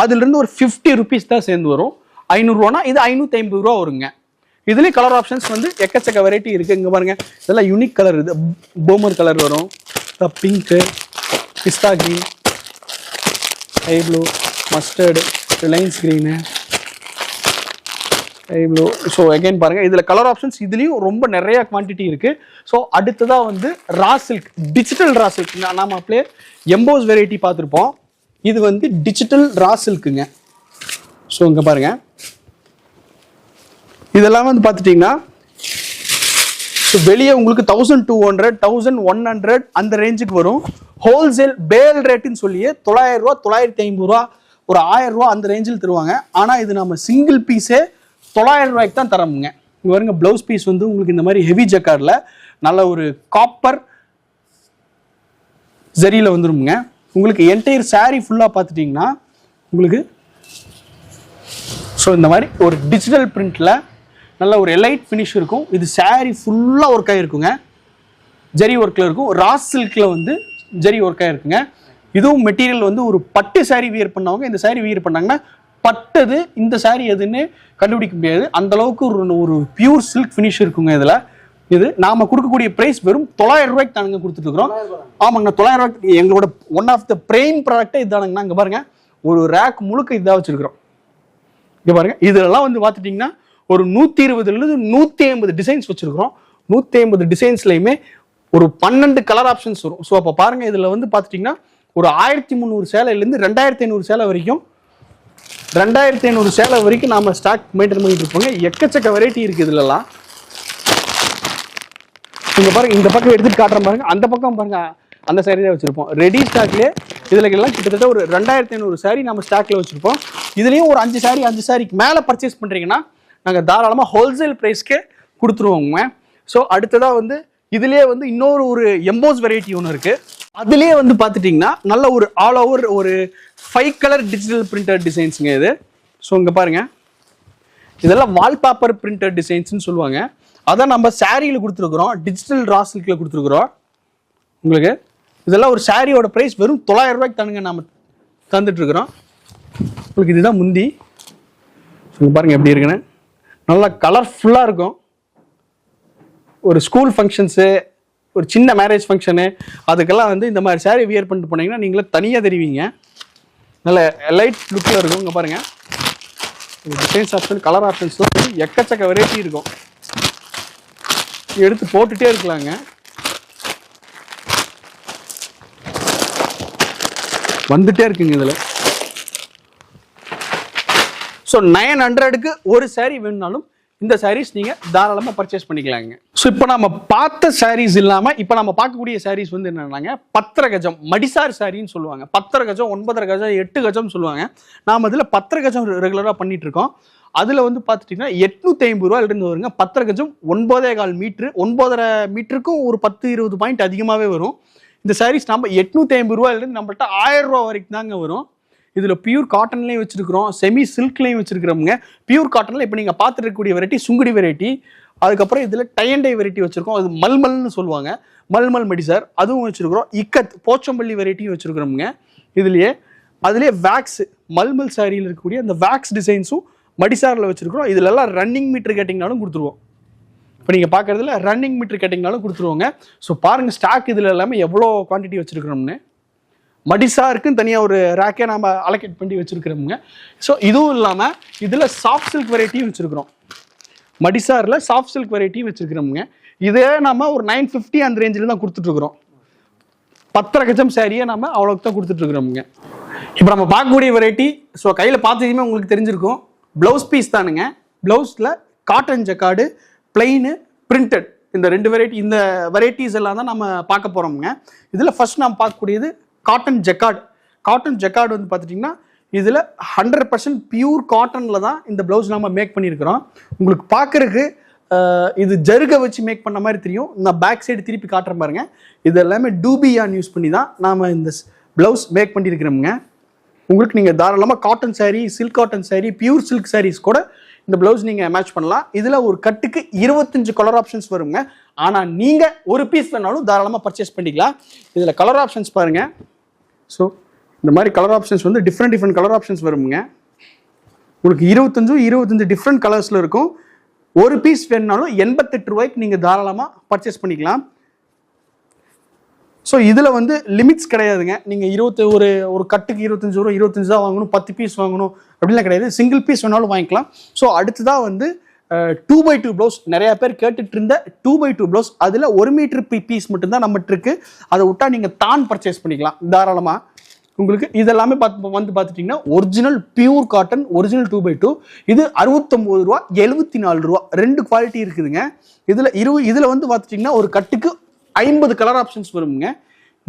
அதுலேருந்து ஒரு 50 ரூபீஸ் தான் சேர்ந்து வரும். 500 ரூபானா இது 550 ரூபா வருங்க. இதுலேயும் கலர் ஆப்ஷன்ஸ் வந்து எக்கச்சக்க வெரைட்டி இருக்குது. இங்கே பாருங்க, இதெல்லாம் யூனிக் கலர். இது போமர் கலர் வரும், pink, pista green, sky blue, mustard, ரிலையன்ஸ் green, sky blue. So again பாருங்கள், இதில் கலர் ஆப்ஷன்ஸ் இதுலேயும் ரொம்ப நிறையா குவான்டிட்டி இருக்குது. ஸோ அடுத்ததாக வந்து raw silk, digital raw silk. நாம் அப்படியே எம்போஸ் வெரைட்டி பார்த்துருப்போம். இது வந்து டிஜிட்டல் ரா சில்க்குங்க. ஸோ இங்கே பாருங்கள், இதெல்லாம் வந்து பார்த்துட்டிங்கன்னா வெளியே உங்களுக்கு 1200 1100 அந்த ரேஞ்சுக்கு வரும். ஹோல்சேல் பேல் ரேட்டுன்னு சொல்லியே 900 ரூபா 950 ரூபா ஒரு 1000 ரூபா அந்த ரேஞ்சில் தருவாங்க. ஆனால் இது நம்ம சிங்கிள் பீஸே 900 ரூபாய்க்கு தான் தரோமுங்க. இங்கே பாருங்க, ப்ளவுஸ் பீஸ் வந்து உங்களுக்கு இந்த மாதிரி ஹெவி ஜக்கார்டில் நல்ல ஒரு காப்பர் ஜரியில் வந்துருமுங்க. உங்களுக்கு என்டையர் சாரீ ஃபுல்லாக பார்த்துட்டிங்கன்னா உங்களுக்கு ஸோ இந்த மாதிரி ஒரு டிஜிட்டல் பிரிண்டில் நல்ல ஒரு எலைட் ஃபினிஷ் இருக்கும். இது சாரீ ஃபுல்லாக ஒர்க் ஆகிருக்குங்க, ஜரி ஒர்க்கில் இருக்கும். ரா சில்கில் வந்து ஜரி ஒர்க் ஆகிருக்குங்க. இதுவும் மெட்டீரியல் வந்து ஒரு பட்டு சாரீ வியர் பண்ணவங்க இந்த சாரீ வியர் பண்ணாங்கன்னா பட்டது இந்த சாரீ எதுன்னு கண்டுபிடிக்க முடியாது. அந்த அளவுக்கு ஒரு பியூர் சில்க் ஃபினிஷ் இருக்குங்க. இதில் இது நாம கொடுக்கக்கூடிய பிரைஸ் வெறும் 900 ரூபாய்க்கு தானுங்க கொடுத்துட்டு இருக்கிறோம். ஆமாங்கண்ணா, 900 ரூபாய்க்கு எங்களோட ஒன் ஆஃப் த பிரைம் ப்ராடக்டே இதுதானுங்கண்ணா. இங்கே பாருங்க, ஒரு ரேக் முழுக்க இதாக வச்சிருக்கிறோம். இங்கே பாருங்க, இதெல்லாம் வந்து பார்த்துட்டிங்கன்னா ஒரு 120 150 டிசைன்ஸ் வச்சிருக்கிறோம். 150 டிசைன்ஸ்லையுமே ஒரு 12 கலர் ஆப்ஷன்ஸ் வரும். ஸோ அப்போ பாருங்க, இதில் வந்து பார்த்துட்டிங்கன்னா ஒரு 1300 சேலையிலேருந்து 2500 சேலை வரைக்கும் 2500 சேலை வரைக்கும் நாம ஸ்டாக் மெயின்டைன் பண்ணிட்டு இருப்போங்க. எக்கச்சக்க வெரைட்டி இருக்கு இதுலலாம். இங்க பாருங்க, இந்த பக்கம் எடுத்துட்டு காட்டுறேன் பாருங்க, அந்த பக்கம் பாருங்க, அந்த சாரி தான் வச்சிருப்போம் ரெடி ஸ்டாக்லேயே. இதுல எல்லாம் கிட்டத்தட்ட ஒரு 2500 சாரி நம்ம ஸ்டாக்ல வச்சிருப்போம். இதுலயும் ஒரு 5 சாரிக்கு மேல பர்ச்சேஸ் பண்றீங்கன்னா நாங்கள் தாராளமாக ஹோல்சேல் ப்ரைஸ்க்கே கொடுத்துருவோங்க. ஸோ அடுத்ததாக வந்து இதுலேயே வந்து இன்னொரு எம்போஸ் வெரைட்டி ஒன்று இருக்குது. அதுலேயே வந்து பார்த்துட்டிங்கன்னா நல்ல ஒரு ஆல் ஓவர் ஒரு 5 கலர் டிஜிட்டல் பிரிண்டட் டிசைன்ஸுங்க இது. ஸோ இங்கே பாருங்கள், இதெல்லாம் வால்பேப்பர் பிரிண்டட் டிசைன்ஸ்னு சொல்லுவாங்க. அதான் நம்ம சாரியில் கொடுத்துருக்குறோம், டிஜிட்டல் ரா சில்கில் கொடுத்துருக்குறோம் உங்களுக்கு. இதெல்லாம் ஒரு சாரியோட ப்ரைஸ் வெறும் 900 ரூபாய்க்கு தானுங்க நம்ம தந்துட்டுருக்குறோம் உங்களுக்கு. இதுதான் முந்தி. பாருங்க எப்படி இருக்குன்னு, நல்லா கலர்ஃபுல்லாக இருக்கும். ஒரு ஸ்கூல் ஃபங்க்ஷன்ஸு, ஒரு சின்ன மேரேஜ் ஃபங்க்ஷனு, அதுக்கெல்லாம் வந்து இந்த மாதிரி சாரீ வியர் பண்ணிட்டு போனீங்கன்னா நீங்களே தனியாக தெரிவிங்க. நல்ல லைட் லுக்கில் இருக்கும். இங்கே பாருங்கள், டிசைன்ஸ் ஆப்ஷன், கலர் ஆப்ஷன்ஸ்லாம் எக்கச்சக்க வெரைட்டி இருக்கும். எடுத்து போட்டுகிட்டே இருக்கலாங்க. வந்துட்டே இருக்குங்க இதில். ஸோ 900க்கு ஒரு சாரீ வேணுனாலும் இந்த சாரீஸ் நீங்கள் தாராளமாக பர்ச்சேஸ் பண்ணிக்கலாங்க. ஸோ இப்போ நம்ம பார்த்த சாரீஸ் இல்லாமல் இப்போ நம்ம பார்க்கக்கூடிய சாரீஸ் வந்து என்னென்னாங்க, 10 கஜம் மடிசார் சாரின்னு சொல்லுவாங்க. 10 கஜம், 9 கஜம், 8 கஜம் சொல்லுவாங்க. நாம் அதில் 10 கஜம் ரெகுலராக பண்ணிட்டு இருக்கோம். அதில் வந்து பார்த்துட்டிங்கன்னா 850 ரூபாயிலிருந்து வருங்க. 10 கஜம் 9.25 மீட்ரு, 9.5 மீட்டருக்கும் ஒரு 10-20 பாயிண்ட் அதிகமாகவே வரும். இந்த சாரீஸ் நம்ம 850 ரூபாயிலிருந்து நம்மள்ட்ட 1000 ரூபா வரைக்கும் தாங்க வரும். இதில் பியூர் காட்டன்லேயும் வச்சிருக்கிறோம், செமி சில்க்லேயும் வச்சிருக்கிறோமுங்க. பியூர் காட்டனில் இப்போ நீங்கள் பார்த்துட்டு இருக்கக்கூடிய வெரைட்டி சுங்குடி வெரைட்டி, அதுக்கப்புறம் இதில் டை அண்ட் டை வெரைட்டி வச்சிருக்கோம். அது மல்மல்னு சொல்லுவாங்க, மல்மல் மடிசார் அதுவும் வச்சிருக்கிறோம். இக்கத் போச்சம்பள்ளி வெரைட்டியும் வச்சிருக்கிறோமுங்க இதுலேயே. அதுலேயே வேக்ஸ் மல்மல் சாரியில் இருக்கக்கூடிய அந்த வேக்ஸ் டிசைன்ஸும் மடிசாரில் வச்சிருக்கிறோம். இதிலெல்லாம் ரன்னிங் மீட்டர் கேட்டிங்கனாலும் கொடுத்துருவோம். இப்போ நீங்கள் பார்க்குறதுல ரன்னிங் மீட்டர் கேட்டிங்கனாலும் கொடுத்துருவோங்க. ஸோ பாருங்கள் ஸ்டாக் இதில் எல்லாமே எவ்வளோ குவான்டிட்டி வச்சிருக்கிறோம்னு. மடிசாருக்குன்னு தனியாக ஒரு ரேக்கே நம்ம அலோகேட் பண்ணி வச்சுருக்கிறோமுங்க. ஸோ இதுவும் இல்லாமல் இதில் சாஃப்ட் சில்க் வெரைட்டியும் வச்சுருக்கிறோம். மடிசாரில் சாஃப்ட் சில்க் வெரைட்டியும் வச்சுருக்கிறோமுங்க. இதே நம்ம ஒரு 950 அந்த ரேஞ்சில் தான் கொடுத்துட்ருக்குறோம். 10 கஜம் சாரியை நம்ம அவ்வளோக்கு தான் கொடுத்துட்ருக்குறோமுங்க. இப்போ நம்ம பார்க்கக்கூடிய வெரைட்டி, ஸோ கையில் பார்த்ததுமே உங்களுக்கு தெரிஞ்சிருக்கும், ப்ளவுஸ் பீஸ் தானுங்க. ப்ளவுஸில் காட்டன் ஜக்கார்டு, பிளெயின், பிரிண்டட், இந்த 2 வெரைட்டி, இந்த வெரைட்டிஸ் எல்லாம் தான் நம்ம பார்க்க போகிறோமுங்க. இதில் ஃபர்ஸ்ட் நம்ம பார்க்கக்கூடியது காட்டன் ஜக்கார்டு. காட்டன் ஜக்கார்டு வந்து பார்த்துட்டிங்கன்னா இதில் 100% பியூர் காட்டனில் தான் இந்த ப்ளவுஸ் நம்ம மேக் பண்ணியிருக்கிறோம். உங்களுக்கு பார்க்குறதுக்கு இது ஜருகை வச்சு மேக் பண்ண மாதிரி தெரியும். நான் பேக் சைடு திருப்பி காட்டுறேன் பாருங்க. இது எல்லாமே டூபியான் யூஸ் பண்ணி தான் நாம் இந்த ப்ளவுஸ் மேக் பண்ணியிருக்கிறோமுங்க. உங்களுக்கு நீங்கள் தாராளமாக cotton saree, silk cotton saree, pure silk sarees கூட இந்த ப்ளவுஸ் நீங்கள் மேட்ச் பண்ணலாம். இதில் ஒரு கட்டுக்கு 25 கலர் ஆப்ஷன்ஸ் வருங்க. ஆனால் நீங்கள் ஒரு பீஸ் வேணாலும் தாராளமாக பர்ச்சேஸ் பண்ணிக்கலாம். இதில் கலர் ஆப்ஷன்ஸ் பாருங்கள். ஸோ இந்த மாதிரி கலர் ஆப்ஷன்ஸ் வந்து டிஃப்ரெண்ட் கலர் ஆப்ஷன்ஸ் வருங்க. உங்களுக்கு 25 டிஃப்ரெண்ட் கலர்ஸில் இருக்கும். ஒரு பீஸ் வேணுனாலும் 88 ரூபாய்க்கு நீங்கள் தாராளமாக பர்ச்சேஸ் பண்ணிக்கலாம். ஸோ இதில் வந்து லிமிட்ஸ் கிடையாதுங்க. நீங்கள் ஒரு கட்டுக்கு 25 ரூபா, 25 தான் வாங்கணும், 10 பீஸ் வாங்கணும் அப்படிலாம் கிடையாது. சிங்கிள் பீஸ் வேணாலும் வாங்கிக்கலாம். ஸோ அடுத்ததாக வந்து 2x2 ப்ளவுஸ் நிறைய பேர் கேட்டுட்டு இருந்த 2x2 ப்ளவுஸ். அதில் 1 மீட்டர் பீஸ் மட்டும்தான் நம்மகிட்ட இருக்கு. அதை விட்டா நீங்கள் தான் பர்ச்சேஸ் பண்ணிக்கலாம் தாராளமாக. உங்களுக்கு இதெல்லாமே வந்து பார்த்துட்டிங்கன்னா original pure cotton, original 2x2. இது 69 ரூபா, 74 ரூபா, 2 குவாலிட்டி இருக்குதுங்க. இதில் வந்து பார்த்துட்டிங்கன்னா ஒரு கட்டுக்கு 50 கலர் ஆப்ஷன்ஸ் வருங்க.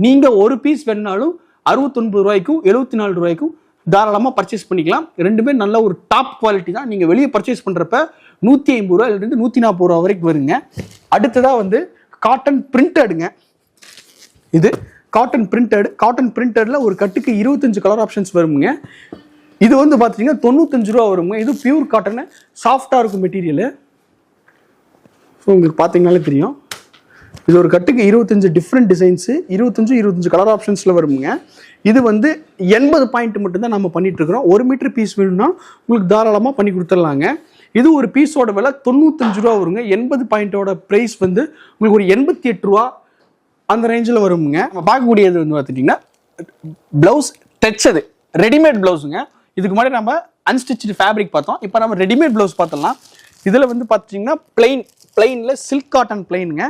நீங்கள் ஒரு பீஸ் வேணுனாலும் 69 ரூபாய்க்கும் 74 ரூபாய்க்கும் தாராளமாக பர்ச்சேஸ் பண்ணிக்கலாம். ரெண்டுமே நல்ல ஒரு டாப் குவாலிட்டி தான். நீங்கள் வெளியே பர்ச்சேஸ் பண்ணுறப்ப 150 ரூபாயிலிருந்து 140 ரூபா வரைக்கும் வருங்க. அடுத்ததாக வந்து காட்டன் பிரிண்டடுங்க. இது காட்டன் பிரிண்டட். காட்டன் பிரிண்டடில் ஒரு கட்டுக்கு 25 கலர் ஆப்ஷன்ஸ் வருங்க. இது வந்து பார்த்தீங்கன்னா 95 ரூபா வருங்க. இது பியூர் காட்டன், சாஃப்டாக இருக்கும் மெட்டீரியலு. ஸோ உங்களுக்கு பார்த்தீங்கனாலே தெரியும். இது ஒரு கட்டுக்கு 25 டிஃப்ரெண்ட் டிசைன்ஸு, 25 கலர் ஆப்ஷன்ஸில் வருங்க. இது வந்து 80 பாயிண்ட் மட்டும்தான் நம்ம பண்ணிட்டு இருக்கிறோம். 1 மீட்டர் பீஸ் வேணும்னா உங்களுக்கு தாராளமாக பண்ணி கொடுத்துடலாங்க. இது ஒரு பீஸோட விலை 95 ரூபா வருங்க. 80 பாயிண்டோட ப்ரைஸ் வந்து உங்களுக்கு ஒரு 88 ரூபா அந்த ரேஞ்சில் வருங்க. நம்ம பார்க்கக்கூடியது வந்து பார்த்துட்டிங்கன்னா ப்ளவுஸ் தைச்சது ரெடிமேட் ப்ளவுஸுங்க. இதுக்கு முன்னாடி நம்ம அன்ஸ்டிச்சு ஃபேப்ரிக் பார்த்தோம். இப்போ நம்ம ரெடிமேட் ப்ளவுஸ் பார்த்தலாம். இதில் வந்து பார்த்திங்கன்னா பிளெயினில் சில்க் காட்டன் பிளெயினுங்க.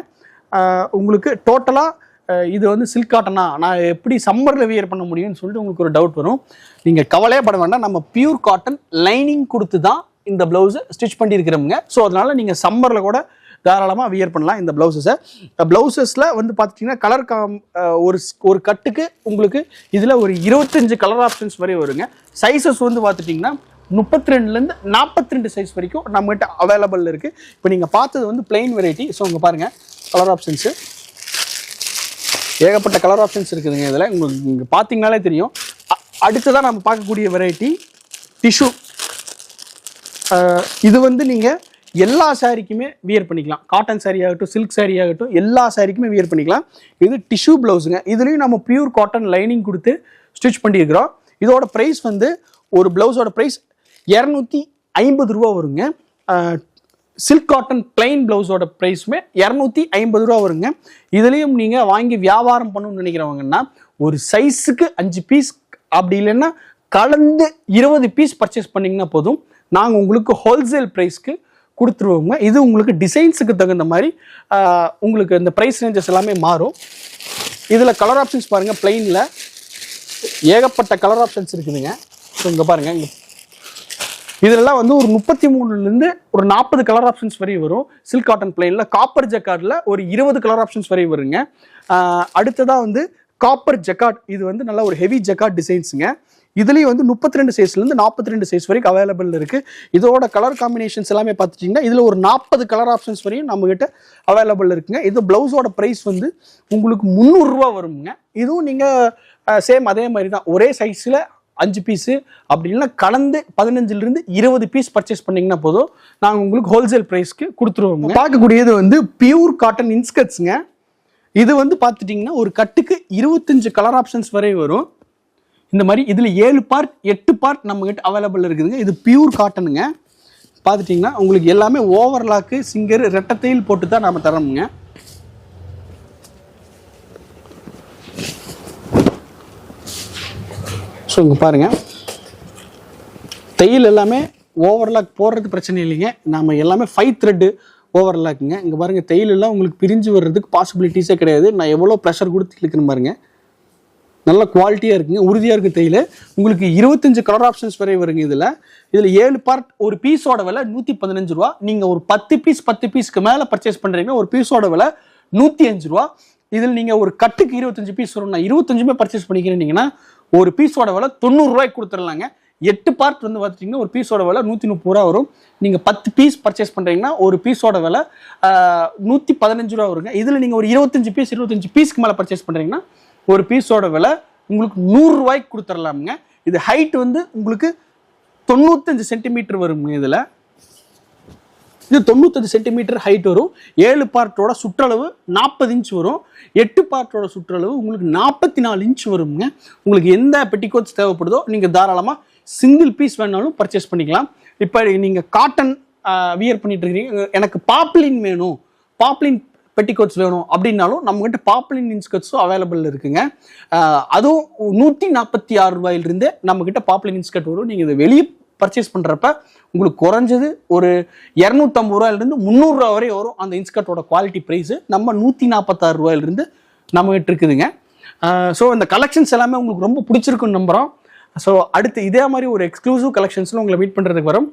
உங்களுக்கு டோட்டலாக இது வந்து சில்க் காட்டனா, நான் எப்படி சம்மரில் வியர் பண்ண முடியும்னு சொல்லிட்டு உங்களுக்கு ஒரு டவுட் வரும். நீங்கள் கவலையே பட வேண்டாம். நம்ம பியூர் காட்டன் லைனிங் கொடுத்து தான் இந்த ப்ளவுஸை ஸ்டிச் பண்ணியிருக்கிறோமுங்க. ஸோ அதனால் நீங்கள் சம்மரில் கூட தாராளமாக வியர் பண்ணலாம் இந்த ப்ளவுஸஸை. ப்ளவுசஸில் வந்து பார்த்துட்டிங்கன்னா கலர் ஒரு கட்டுக்கு உங்களுக்கு இதில் ஒரு 25 கலர் ஆப்ஷன்ஸ் வரை வருங்க. சைஸஸ் வந்து பார்த்துட்டிங்கன்னா 32லேருந்து 42 சைஸ் வரைக்கும் நம்மகிட்ட அவைலபிள் இருக்குது. இப்போ நீங்கள் பார்த்தது வந்து பிளெயின் வெரைட்டி. ஸோ உங்கள் பாருங்கள் கலர் ஆப்ஷன்ஸு ஏகப்பட்ட கலர் ஆப்ஷன்ஸ் இருக்குதுங்க. இதில் உங்களுக்கு இங்கே பார்த்தீங்கனாலே தெரியும். அடுத்ததான் நம்ம பார்க்கக்கூடிய வெரைட்டி டிஷ்யூ. இது வந்து நீங்கள் எல்லா சாரிக்குமே வியர் பண்ணிக்கலாம். காட்டன் சாரி ஆகட்டும், சில்க் சாரி ஆகட்டும், எல்லா சாரிக்குமே வியர் பண்ணிக்கலாம். இது டிஷ்யூ பிளவுஸுங்க. இதுலேயும் நம்ம பியூர் காட்டன் லைனிங் கொடுத்து ஸ்டிச் பண்ணியிருக்கிறோம். இதோட ப்ரைஸ் வந்து ஒரு பிளவுஸோட ப்ரைஸ் 250 ரூபா வருங்க. சில்க் காட்டன் பிளைன் பிளவுஸோட ப்ரைஸுமே 250 ரூபா வருங்க. இதுலேயும் நீங்கள் வாங்கி வியாபாரம் பண்ணணும்னு நினைக்கிறவங்கன்னா ஒரு சைஸுக்கு 5 பீஸ் அப்படி இல்லைன்னா கலந்து 20 பீஸ் பர்ச்சேஸ் பண்ணிங்கன்னா போதும். நாங்கள் உங்களுக்கு ஹோல்சேல் ப்ரைஸ்க்கு கொடுத்துருவோங்க. இது உங்களுக்கு டிசைன்ஸுக்கு தகுந்த மாதிரி உங்களுக்கு இந்த ப்ரைஸ் ரேஞ்சஸ் எல்லாமே மாறும். இதில் கலர் ஆப்ஷன்ஸ் பாருங்கள். பிளைனில் ஏகப்பட்ட கலர் ஆப்ஷன்ஸ் இருக்குதுங்க. ஸோ இங்கே பாருங்கள், இங்கே இதெல்லாம் வந்து ஒரு 33லேருந்து ஒரு 40 கலர் ஆப்ஷன்ஸ் வரை வரும். சில்க் காட்டன் பிளைனில் காப்பர் ஜக்கார்டில் ஒரு 20 கலர் ஆப்ஷன்ஸ் வரை வருங்க. அடுத்ததாக வந்து காப்பர் ஜக்கார்ட். இது வந்து நல்ல ஒரு ஹெவி ஜக்கார்ட் டிசைன்ஸுங்க. இதுலேயும் வந்து 32 சைஸ்லேருந்து 42 சைஸ் வரைக்கும் அவைலபிள் இருக்குது. இதோட கலர் காம்பினேஷன்ஸ் எல்லாமே பார்த்துட்டிங்கன்னா இதில் ஒரு 40 கலர் ஆப்ஷன்ஸ் வரையும் நம்மகிட்ட அவைலபிள் இருக்குங்க. இது ப்ளவுஸோட ப்ரைஸ் வந்து உங்களுக்கு 300 ரூபா வருங்க. இதுவும் நீங்கள் சேம் அதே மாதிரி தான், ஒரே சைஸில் 5 பீஸு அப்படி இல்லைன்னா கலந்து 15லேருந்து 20 பீஸ் பர்ச்சேஸ் பண்ணிங்கன்னா போதும். நாங்கள் உங்களுக்கு ஹோல்சேல் ப்ரைஸ்க்கு கொடுத்துருவோங்க. பார்க்கக்கூடியது வந்து பியூர் காட்டன் இன்ஸ்கர்ட்ஸுங்க. இது வந்து பார்த்துட்டிங்கன்னா ஒரு கட்டுக்கு 25 கலர் ஆப்ஷன்ஸ் வரை வரும். இந்த மாதிரி இதில் 7 பார்ட் 8 பார்ட் நம்மகிட்ட அவைலபிள் இருக்குதுங்க. இது பியூர் காட்டனுங்க. பார்த்துட்டிங்கன்னா உங்களுக்கு எல்லாமே ஓவர்லாக்கு, சிங்கர், ரெட்டத்தையில் போட்டு தான் நம்ம தரோமுங்க. ஸோ இங்கே பாருங்கள், தையல் எல்லாமே ஓவர்லாக் போடுறது பிரச்சனை இல்லைங்க. நம்ம எல்லாமே 5 த்ரெட்டு ஓவர்லாக்குங்க. இங்கே பாருங்கள், தையல் எல்லாம் உங்களுக்கு பிரிஞ்சு வர்றதுக்கு பாசிபிலிட்டிஸே கிடையாது. நான் எவ்வளோ ப்ரெஷர் கொடுத்து இழுக்கணும் பாருங்கள். நல்ல குவாலிட்டியாக இருக்குங்க, உறுதியாக இருக்குது தையல். உங்களுக்கு 25 கலர் ஆப்ஷன்ஸ் வரை வருங்க. இதில் 7 பார்ட். ஒரு பீஸோட விலை 115 ரூபா. நீங்கள் ஒரு 10 பீஸ்க்கு மேலே பர்ச்சேஸ் பண்ணுறீங்கன்னா ஒரு பீஸோட விலை 105 ரூபா. இதில் நீங்கள் ஒரு கட்டுக்கு 25 பீஸ் வரும். நான் 25மே பர்ச்சேஸ் பண்ணிக்கிறீங்கன்னா ஒரு பீஸோட விலை 90 ரூபாய்க்கு கொடுத்துடலாங்க. 8 பார்ட் வந்து பார்த்துட்டிங்கன்னா ஒரு பீஸோட விலை 130 ரூபா வரும். நீங்கள் 10 பீஸ் பர்ச்சேஸ் பண்ணுறீங்கன்னா ஒரு பீஸோட விலை 115 ரூபா வருங்க. இதில் நீங்கள் ஒரு 25 பீஸ்க்கு மேலே பர்ச்சேஸ் பண்ணுறீங்கன்னா ஒரு பீஸோட விலை உங்களுக்கு 100 ரூபாய்க்கு கொடுத்துடலாமுங்க. இது ஹைட் வந்து உங்களுக்கு 95 சென்டிமீட்டர் வருங்க. இது 95 சென்டிமீட்டர் ஹைட் வரும். 7 பார்ட்டோட சுற்றளவு 40 இன்ச் வரும். 8 பார்ட்டோட சுற்றளவு உங்களுக்கு 44 இன்ச் வருங்க. உங்களுக்கு எந்த பெட்டிகோட்ஸ் தேவைப்படுதோ நீங்கள் தாராளமாக சிங்கிள் பீஸ் வேணாலும் பர்ச்சேஸ் பண்ணிக்கலாம். இப்போ நீங்கள் காட்டன் வியர் பண்ணிட்டு இருக்கீங்க, எனக்கு பாப்லின் வேணும், பாப்லின் பெட்டிகோட்ஸ் வேணும் அப்படின்னாலும் நம்மகிட்ட பாப்லின் இன்ஸ்கர்ட்ஸும் அவைலபிள் இருக்குங்க. அதுவும் 146 ரூபாயிலிருந்தே நம்மகிட்ட பாப்லின் இன்ஸ்கர்ட் வரும். நீங்கள் இதை வெளியே பர்ச்சேஸ் பண்ணுறப்ப உங்களுக்கு குறைஞ்சது ஒரு 250 ரூபாயிலிருந்து 300 ரூபா வரை வரும். அந்த இன்ஸ்கர்ட்டோட குவாலிட்டி ப்ரைஸு நம்ம 146 ரூபாயிலிருந்து நம்மகிட்ட இருக்குதுங்க. ஸோ இந்த கலெக்ஷன்ஸ் எல்லாமே உங்களுக்கு ரொம்ப பிடிச்சிருக்குன்னு நம்புகிறோம். ஸோ அடுத்து இதே மாதிரி ஒரு எக்ஸ்க்ளூசிவ் கலெக்ஷன்ஸில் உங்களை மீட் பண்ணுறதுக்கு வரும்.